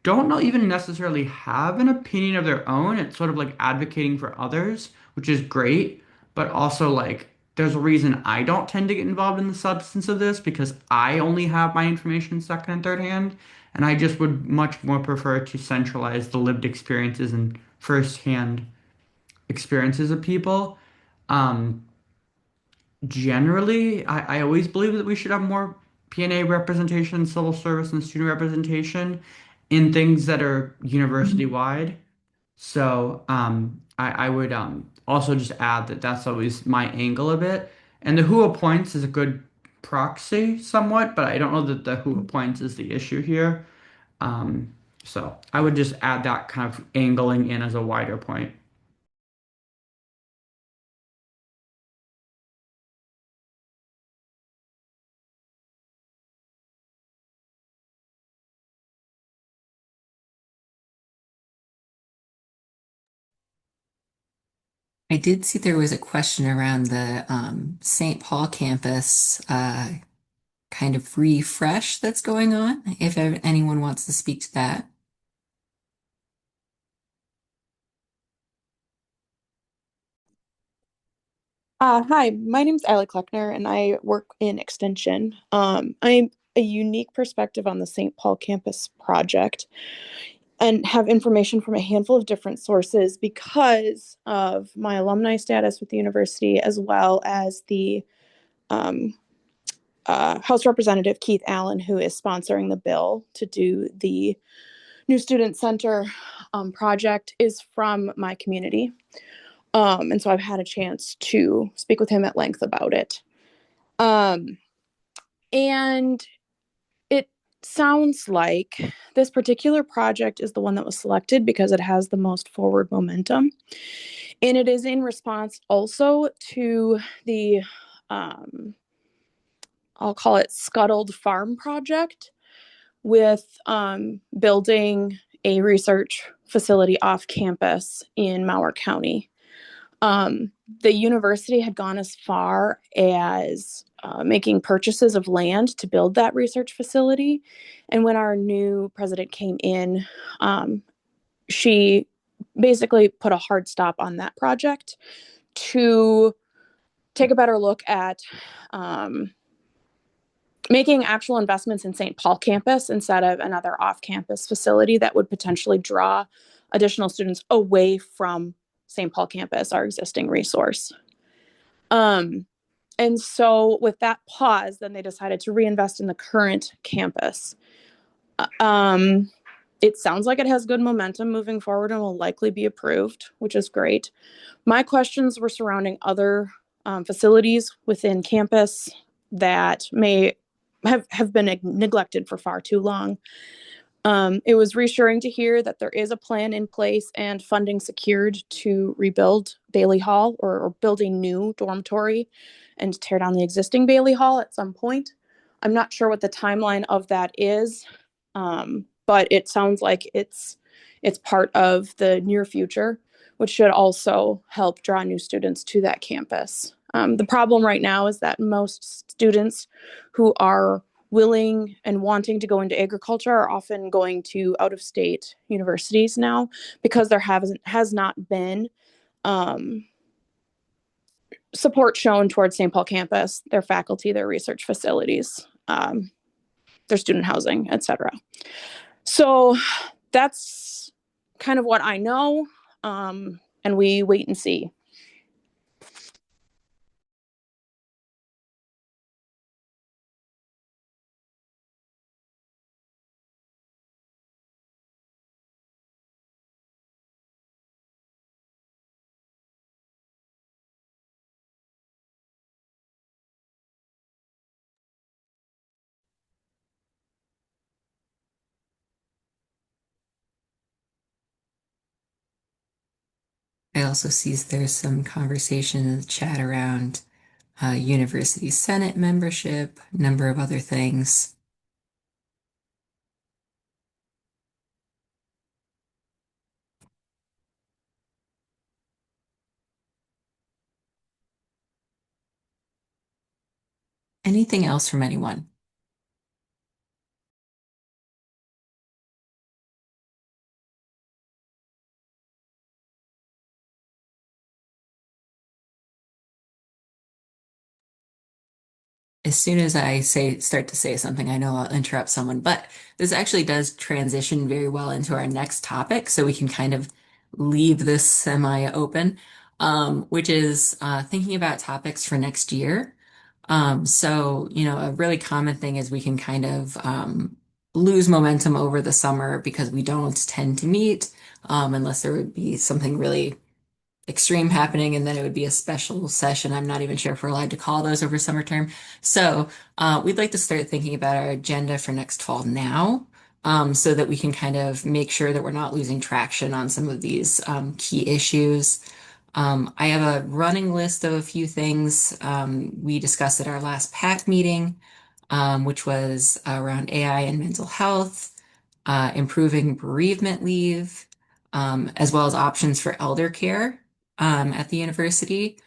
don't know even necessarily have an opinion of their own. It's sort of like advocating for others, which is great, but also like there's a reason I don't tend to get involved in the substance of this because I only have my information second and third hand, and I just would much more prefer to centralize the lived experiences and first-hand experiences of people. Um, Generally, I always believe that we should have more P&A representation, civil service, and student representation in things that are university wide. So I would also just add that that's always my angle of it. And the who appoints is a good proxy somewhat, but I don't know that the who appoints is the issue here. Um, so I would just add that kind of angling in as a wider point. I did see there was a question around the St. Paul campus kind of refresh that's going on, if anyone wants to speak to that. Hi, my name's Allie Kleckner, and I work in Extension. I'm a unique perspective on the St. Paul campus project and have information from a handful of different sources because of my alumni status with the university, as well as the um, House Representative Keith Allen, who is sponsoring the bill to do the new student center project, is from my community. And so I've had a chance to speak with him at length about it. Um, and it sounds like this particular project is the one that was selected because it has the most forward momentum. And it is in response also to the, I'll call it Scuttled Farm project with building a research facility off campus in Mower County. The university had gone as far as making purchases of land to build that research facility. And when our new president came in, she basically put a hard stop on that project to take a better look at making actual investments in St. Paul campus instead of another off-campus facility that would potentially draw additional students away from St. Paul campus, our existing resource. And so with that pause, then they decided to reinvest in the current campus. It sounds like it has good momentum moving forward and will likely be approved, which is great. My questions were surrounding other facilities within campus that may have been neglected for far too long. It was reassuring to hear that there is a plan in place and funding secured to rebuild Bailey Hall or build a new dormitory and tear down the existing Bailey Hall at some point. I'm not sure what the timeline of that is, but it sounds like it's part of the near future, which should also help draw new students to that campus. The problem right now is that most students who are willing and wanting to go into agriculture are often going to out of state universities now because there has not been support shown towards St. Paul campus, their faculty, their research facilities, their student housing, etc. So that's kind of what I know, and we wait and see. I also see there's some conversation in the chat around University Senate membership, a number of other things. Anything else from anyone? As soon as I start to say something, I know I'll interrupt someone, but this actually does transition very well into our next topic, so we can kind of leave this semi-open, which is thinking about topics for next year. So, a really common thing is we can kind of lose momentum over the summer because we don't tend to meet, unless there would be something really extreme happening, and then it would be a special session. I'm not even sure if we're allowed to call those over summer term. So we'd like to start thinking about our agenda for next fall now, so that we can kind of make sure that we're not losing traction on some of these key issues. I have a running list of a few things we discussed at our last PAC meeting, which was around AI and mental health, improving bereavement leave, as well as options for elder care at the university,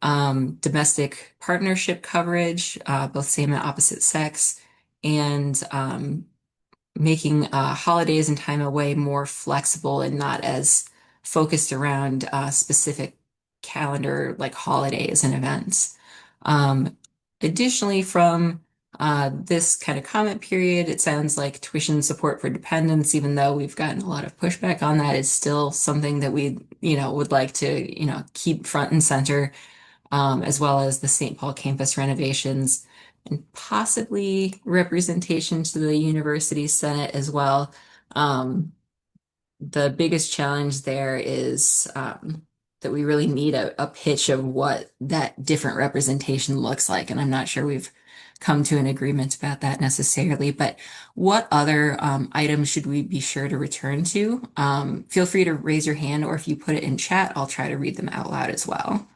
domestic partnership coverage, both same and opposite sex, and making holidays and time away more flexible and not as focused around specific calendar like holidays and events. Additionally, from this kind of comment period, it sounds like tuition support for dependents, even though we've gotten a lot of pushback on that, is still something that we, would like to, keep front and center, as well as the St. Paul campus renovations and possibly representation to the University Senate as well. The biggest challenge there is that we really need a pitch of what that different representation looks like. And I'm not sure we've come to an agreement about that necessarily, but what other items should we be sure to return to? Feel free to raise your hand, or if you put it in chat, I'll try to read them out loud as well.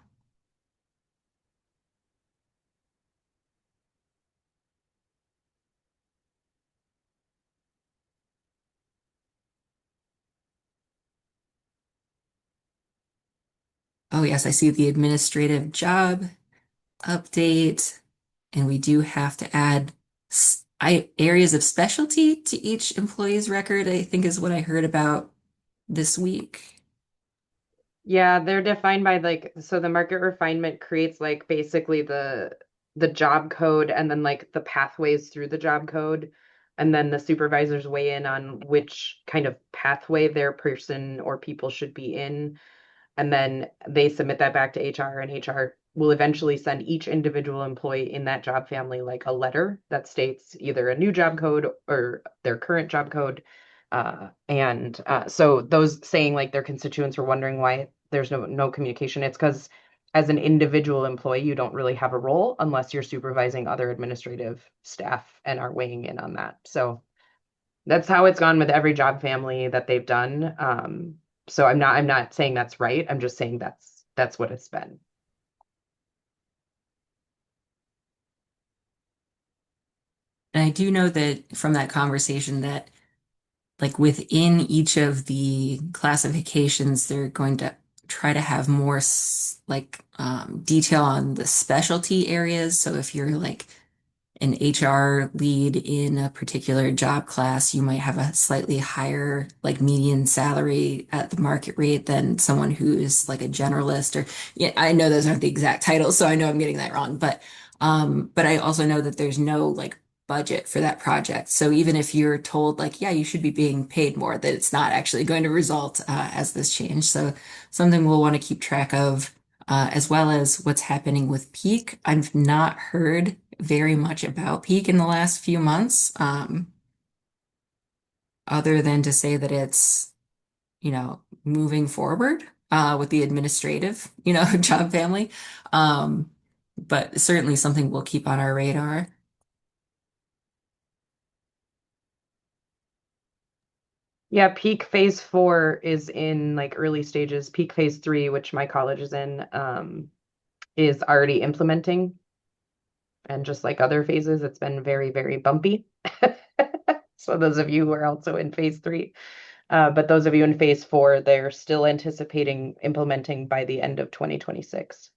Oh, yes, I see the administrative job update, and we do have to add areas of specialty to each employee's record, I think is what I heard about this week. Yeah, they're defined by like, so the market refinement creates like basically the job code and then like the pathways through the job code. And then the supervisors weigh in on which kind of pathway their person or people should be in. And then they submit that back to HR, and HR will eventually send each individual employee in that job family like a letter that states either a new job code or their current job code. So those saying like their constituents were wondering why there's no communication. It's because as an individual employee, you don't really have a role unless you're supervising other administrative staff and are weighing in on that. So that's how it's gone with every job family that they've done. So I'm not saying that's right. I'm just saying that's what it's been. And I do know that from that conversation that like within each of the classifications, they're going to try to have more detail on the specialty areas. So if you're like an HR lead in a particular job class, you might have a slightly higher like median salary at the market rate than someone who is like a generalist or yeah, I know those aren't the exact titles, so I know I'm getting that wrong, but I also know that there's no like budget for that project. So even if you're told like, yeah, you should be being paid more, that it's not actually going to result as this change. So something we'll want to keep track of as well as what's happening with Peak. I've not heard very much about Peak in the last few months, other than to say that it's, moving forward with the administrative, job family. Um, but certainly something we'll keep on our radar. Yeah, peak phase 4 is in like early stages. Peak phase 3, which my college is in, is already implementing. And just like other phases, it's been very, very bumpy. So those of you who are also in phase 3, but those of you in phase 4, they're still anticipating implementing by the end of 2026.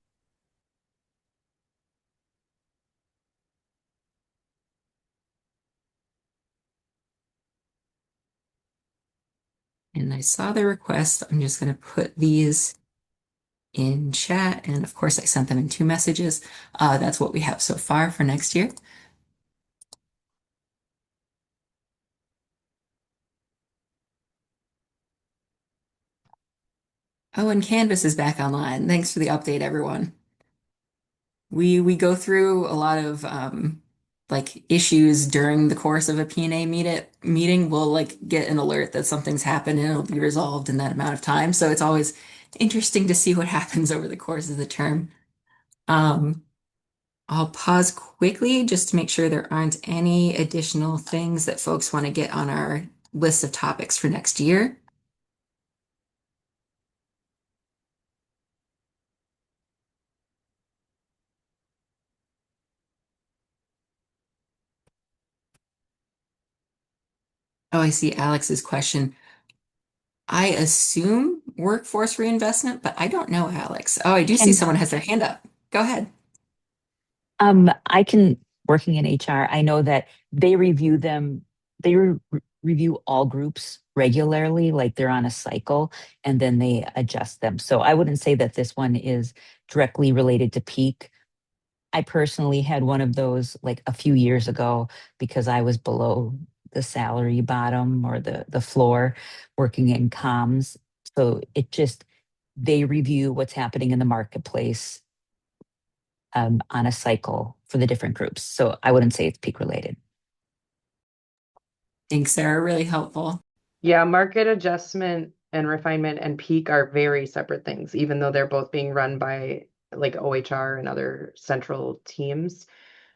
And I saw the request. I'm just going to put these in chat. And of course, I sent them in 2 messages. That's what we have so far for next year. Oh, and Canvas is back online. Thanks for the update, everyone. We go through a lot of like issues during the course of a P&A meeting. We'll like get an alert that something's happened and it'll be resolved in that amount of time. So it's always interesting to see what happens over the course of the term. Um, I'll pause quickly just to make sure there aren't any additional things that folks want to get on our list of topics for next year. Oh, I see Alex's question. I assume workforce reinvestment, but I don't know, Alex. Oh, I do see Can someone has their hand up. Go ahead. I can working in HR, I know that they review them, they review all groups regularly, like they're on a cycle, and then they adjust them. So I wouldn't say that this one is directly related to peak. I personally had one of those like a few years ago because I was below the salary bottom or the floor working in comms. So it just they review what's happening in the marketplace on a cycle for the different groups. So I wouldn't say it's peak related. Thanks, Sarah. Really helpful. Yeah, market adjustment and refinement and peak are very separate things, even though they're both being run by like OHR and other central teams.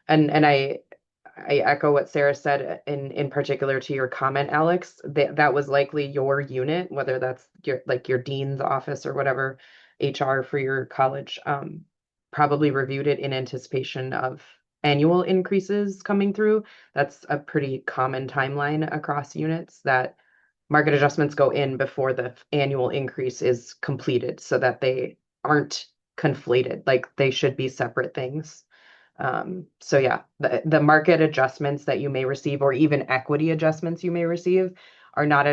And I echo what Sarah said in particular to your comment, Alex. That was likely your unit, whether that's your dean's office or whatever, HR for your college, probably reviewed it in anticipation of annual increases coming through. That's a pretty common timeline across units that market adjustments go in before the annual increase is completed so that they aren't conflated. Like they should be separate things. So yeah, the market adjustments that you may receive, or even equity adjustments you may receive, are not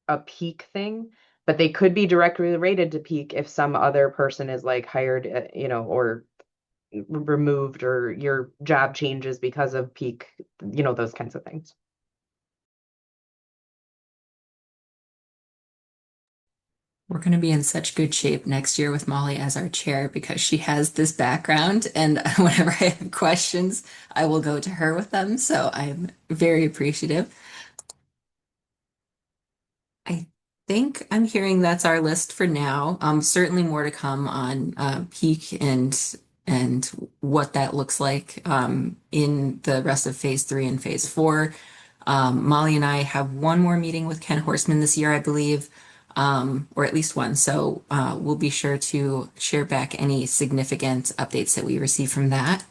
a peak thing, but they could be directly related to peak if some other person is like hired, or removed, or your job changes because of peak, those kinds of things. We're going to be in such good shape next year with Molly as our chair because she has this background, and whenever I have questions, I will go to her with them. So I'm very appreciative. I think I'm hearing that's our list for now. Certainly more to come on peak and what that looks like in the rest of phase 3 and phase 4. Molly and I have one more meeting with Ken Horstman this year, I believe, or at least one. So we'll be sure to share back any significant updates that we receive from that.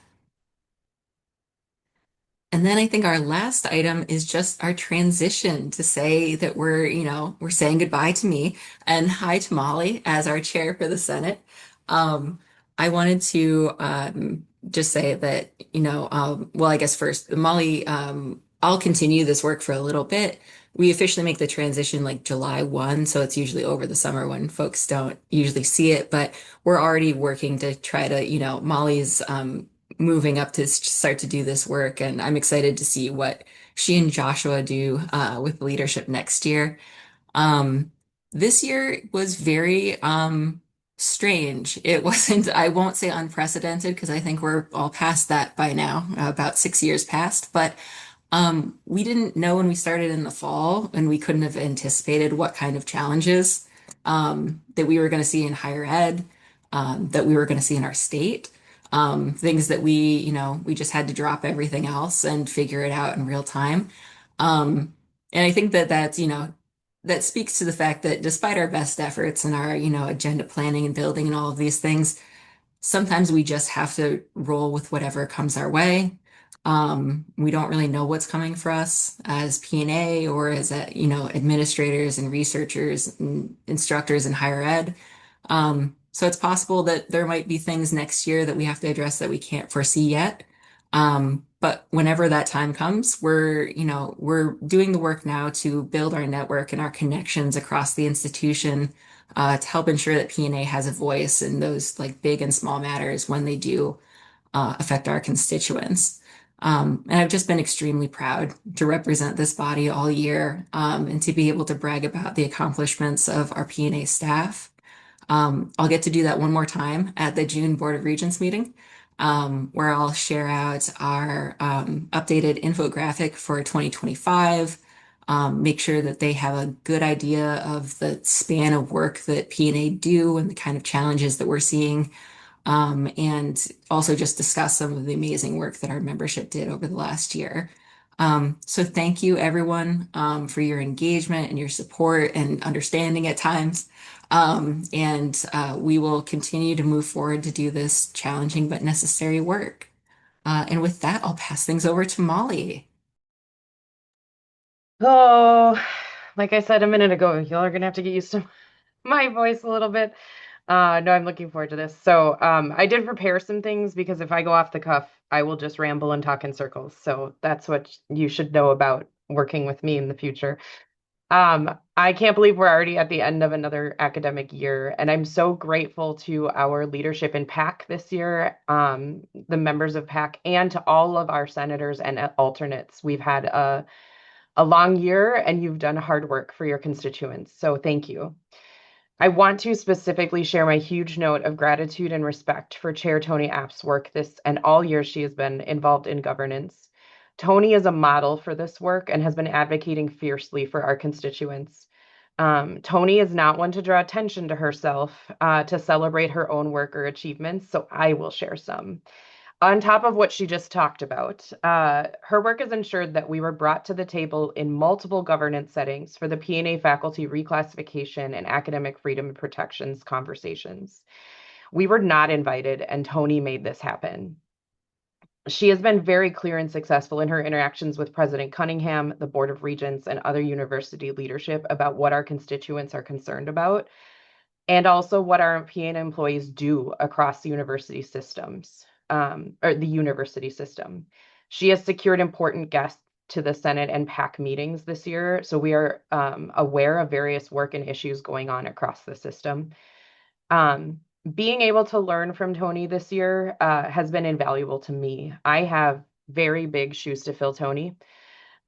And then I think our last item is just our transition to say that we're saying goodbye to me and hi to Molly as our chair for the Senate. I wanted to just say that, well, I guess first, Molly, I'll continue this work for a little bit. We officially make the transition like July 1, so it's usually over the summer when folks don't usually see it, but we're already working to try to, Molly's moving up to start to do this work, and I'm excited to see what she and Joshua do with leadership next year. Um, this year was very strange. It wasn't, I won't say unprecedented because I think we're all past that by now, about 6 years past, but we didn't know when we started in the fall, and we couldn't have anticipated what kind of challenges that we were going to see in higher ed, that we were going to see in our state, things that we just had to drop everything else and figure it out in real time. And I think that that speaks to the fact that despite our best efforts and our, agenda planning and building and all of these things, sometimes we just have to roll with whatever comes our way. We don't really know what's coming for us as P&A or as administrators and researchers and instructors in higher ed. So it's possible that there might be things next year that we have to address that we can't foresee yet. But whenever that time comes, we're doing the work now to build our network and our connections across the institution to help ensure that P&A has a voice in those like big and small matters when they do affect our constituents. And I've just been extremely proud to represent this body all year and to be able to brag about the accomplishments of our P&A staff. I'll get to do that one more time at the June Board of Regents meeting, where I'll share out our updated infographic for 2025, make sure that they have a good idea of the span of work that P&A do and the kind of challenges that we're seeing, and also just discuss some of the amazing work that our membership did over the last year. So thank you everyone for your engagement and your support and understanding at times. And we will continue to move forward to do this challenging but necessary work. And with that, I'll pass things over to Molly. Oh, like I said a minute ago, y'all are gonna have to get used to my voice a little bit. No, I'm looking forward to this. So, I did prepare some things because if I go off the cuff, I will just ramble and talk in circles. So that's what you should know about working with me in the future. I can't believe we're already at the end of another academic year, and I'm so grateful to our leadership in PAC this year, the members of PAC, and to all of our senators and alternates. We've had a long year, and you've done hard work for your constituents. So thank you. I want to specifically share my huge note of gratitude and respect for Chair Tony App's work this and all years she has been involved in governance. Tony is a model for this work and has been advocating fiercely for our constituents. Tony is not one to draw attention to herself to celebrate her own work or achievements, so I will share some. On top of what she just talked about, her work has ensured that we were brought to the table in multiple governance settings for the P&A faculty reclassification and academic freedom and protections conversations. We were not invited, and Tony made this happen. She has been very clear and successful in her interactions with President Cunningham, the Board of Regents, and other university leadership about what our constituents are concerned about, and also what our P&A employees do across the university systems, or the university system. She has secured important guests to the Senate and PAC meetings this year, so we are aware of various work and issues going on across the system. Being able to learn from Tony this year has been invaluable to me. I have very big shoes to fill, Tony.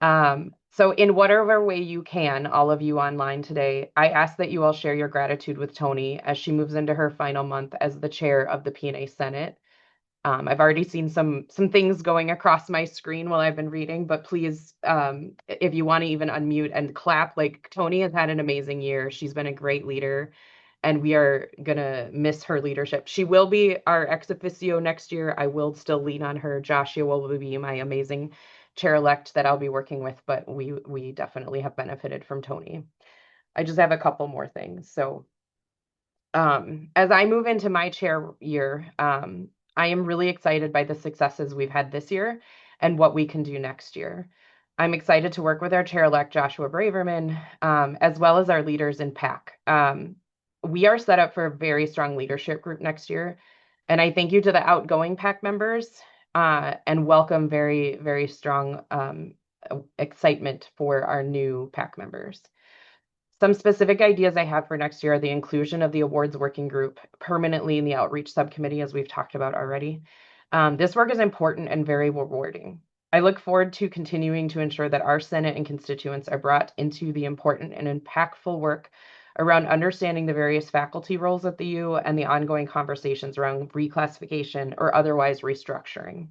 So in whatever way you can, all of you online today, I ask that you all share your gratitude with Tony as she moves into her final month as the chair of the P&A Senate. I've already seen some things going across my screen while I've been reading, but please, if you want to even unmute and clap, like Tony has had an amazing year. She's been a great leader, and we are gonna miss her leadership. She will be our ex officio next year. I will still lean on her. Joshua will be my amazing chair-elect that I'll be working with, but we definitely have benefited from Tony. I just have a couple more things. So as I move into my chair year, I am really excited by the successes we've had this year and what we can do next year. I'm excited to work with our chair-elect, Joshua Braverman, as well as our leaders in PAC. We are set up for a very strong leadership group next year, And I thank you to the outgoing PAC members and welcome very, very strong excitement for our new PAC members. Some specific ideas I have for next year are the inclusion of the awards working group permanently in the outreach subcommittee, as we've talked about already. This work is important and very rewarding. I look forward to continuing to ensure that our Senate and constituents are brought into the important and impactful work around understanding the various faculty roles at the U and the ongoing conversations around reclassification or otherwise restructuring.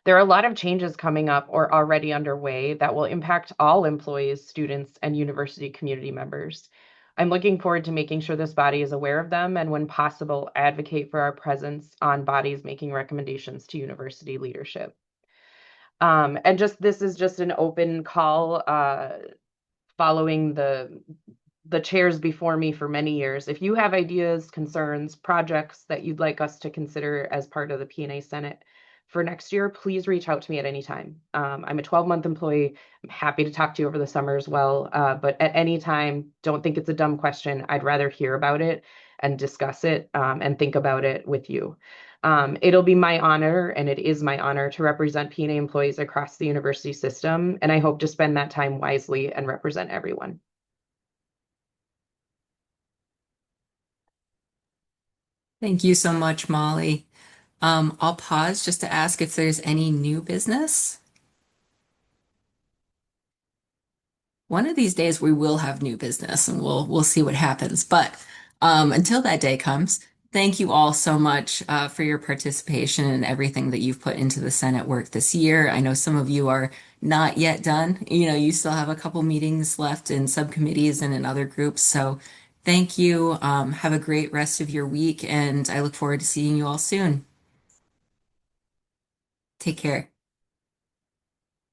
There are a lot of changes coming up or already underway that will impact all employees, students, and university community members. I'm looking forward to making sure this body is aware of them and, when possible, advocate for our presence on bodies making recommendations to university leadership. And this is just an open call following the chairs before me for many years. If you have ideas, concerns, projects that you'd like us to consider as part of the P&A Senate for next year, please reach out to me at any time. I'm a 12-month employee. I'm happy to talk to you over the summer as well. But at any time, don't think it's a dumb question. I'd rather hear about it and discuss it and think about it with you. It'll be my honor, and it is my honor, to represent P&A employees across the university system, and I hope to spend that time wisely and represent everyone. Thank you so much, Molly. I'll pause just to ask if there's any new business. One of these days we will have new business and we'll see what happens. But until that day comes, thank you all so much for your participation and everything that you've put into the Senate work this year. I know some of you are not yet done. You know, you still have a couple meetings left in subcommittees and in other groups. So thank you. Have a great rest of your week, and I look forward to seeing you all soon. Take care.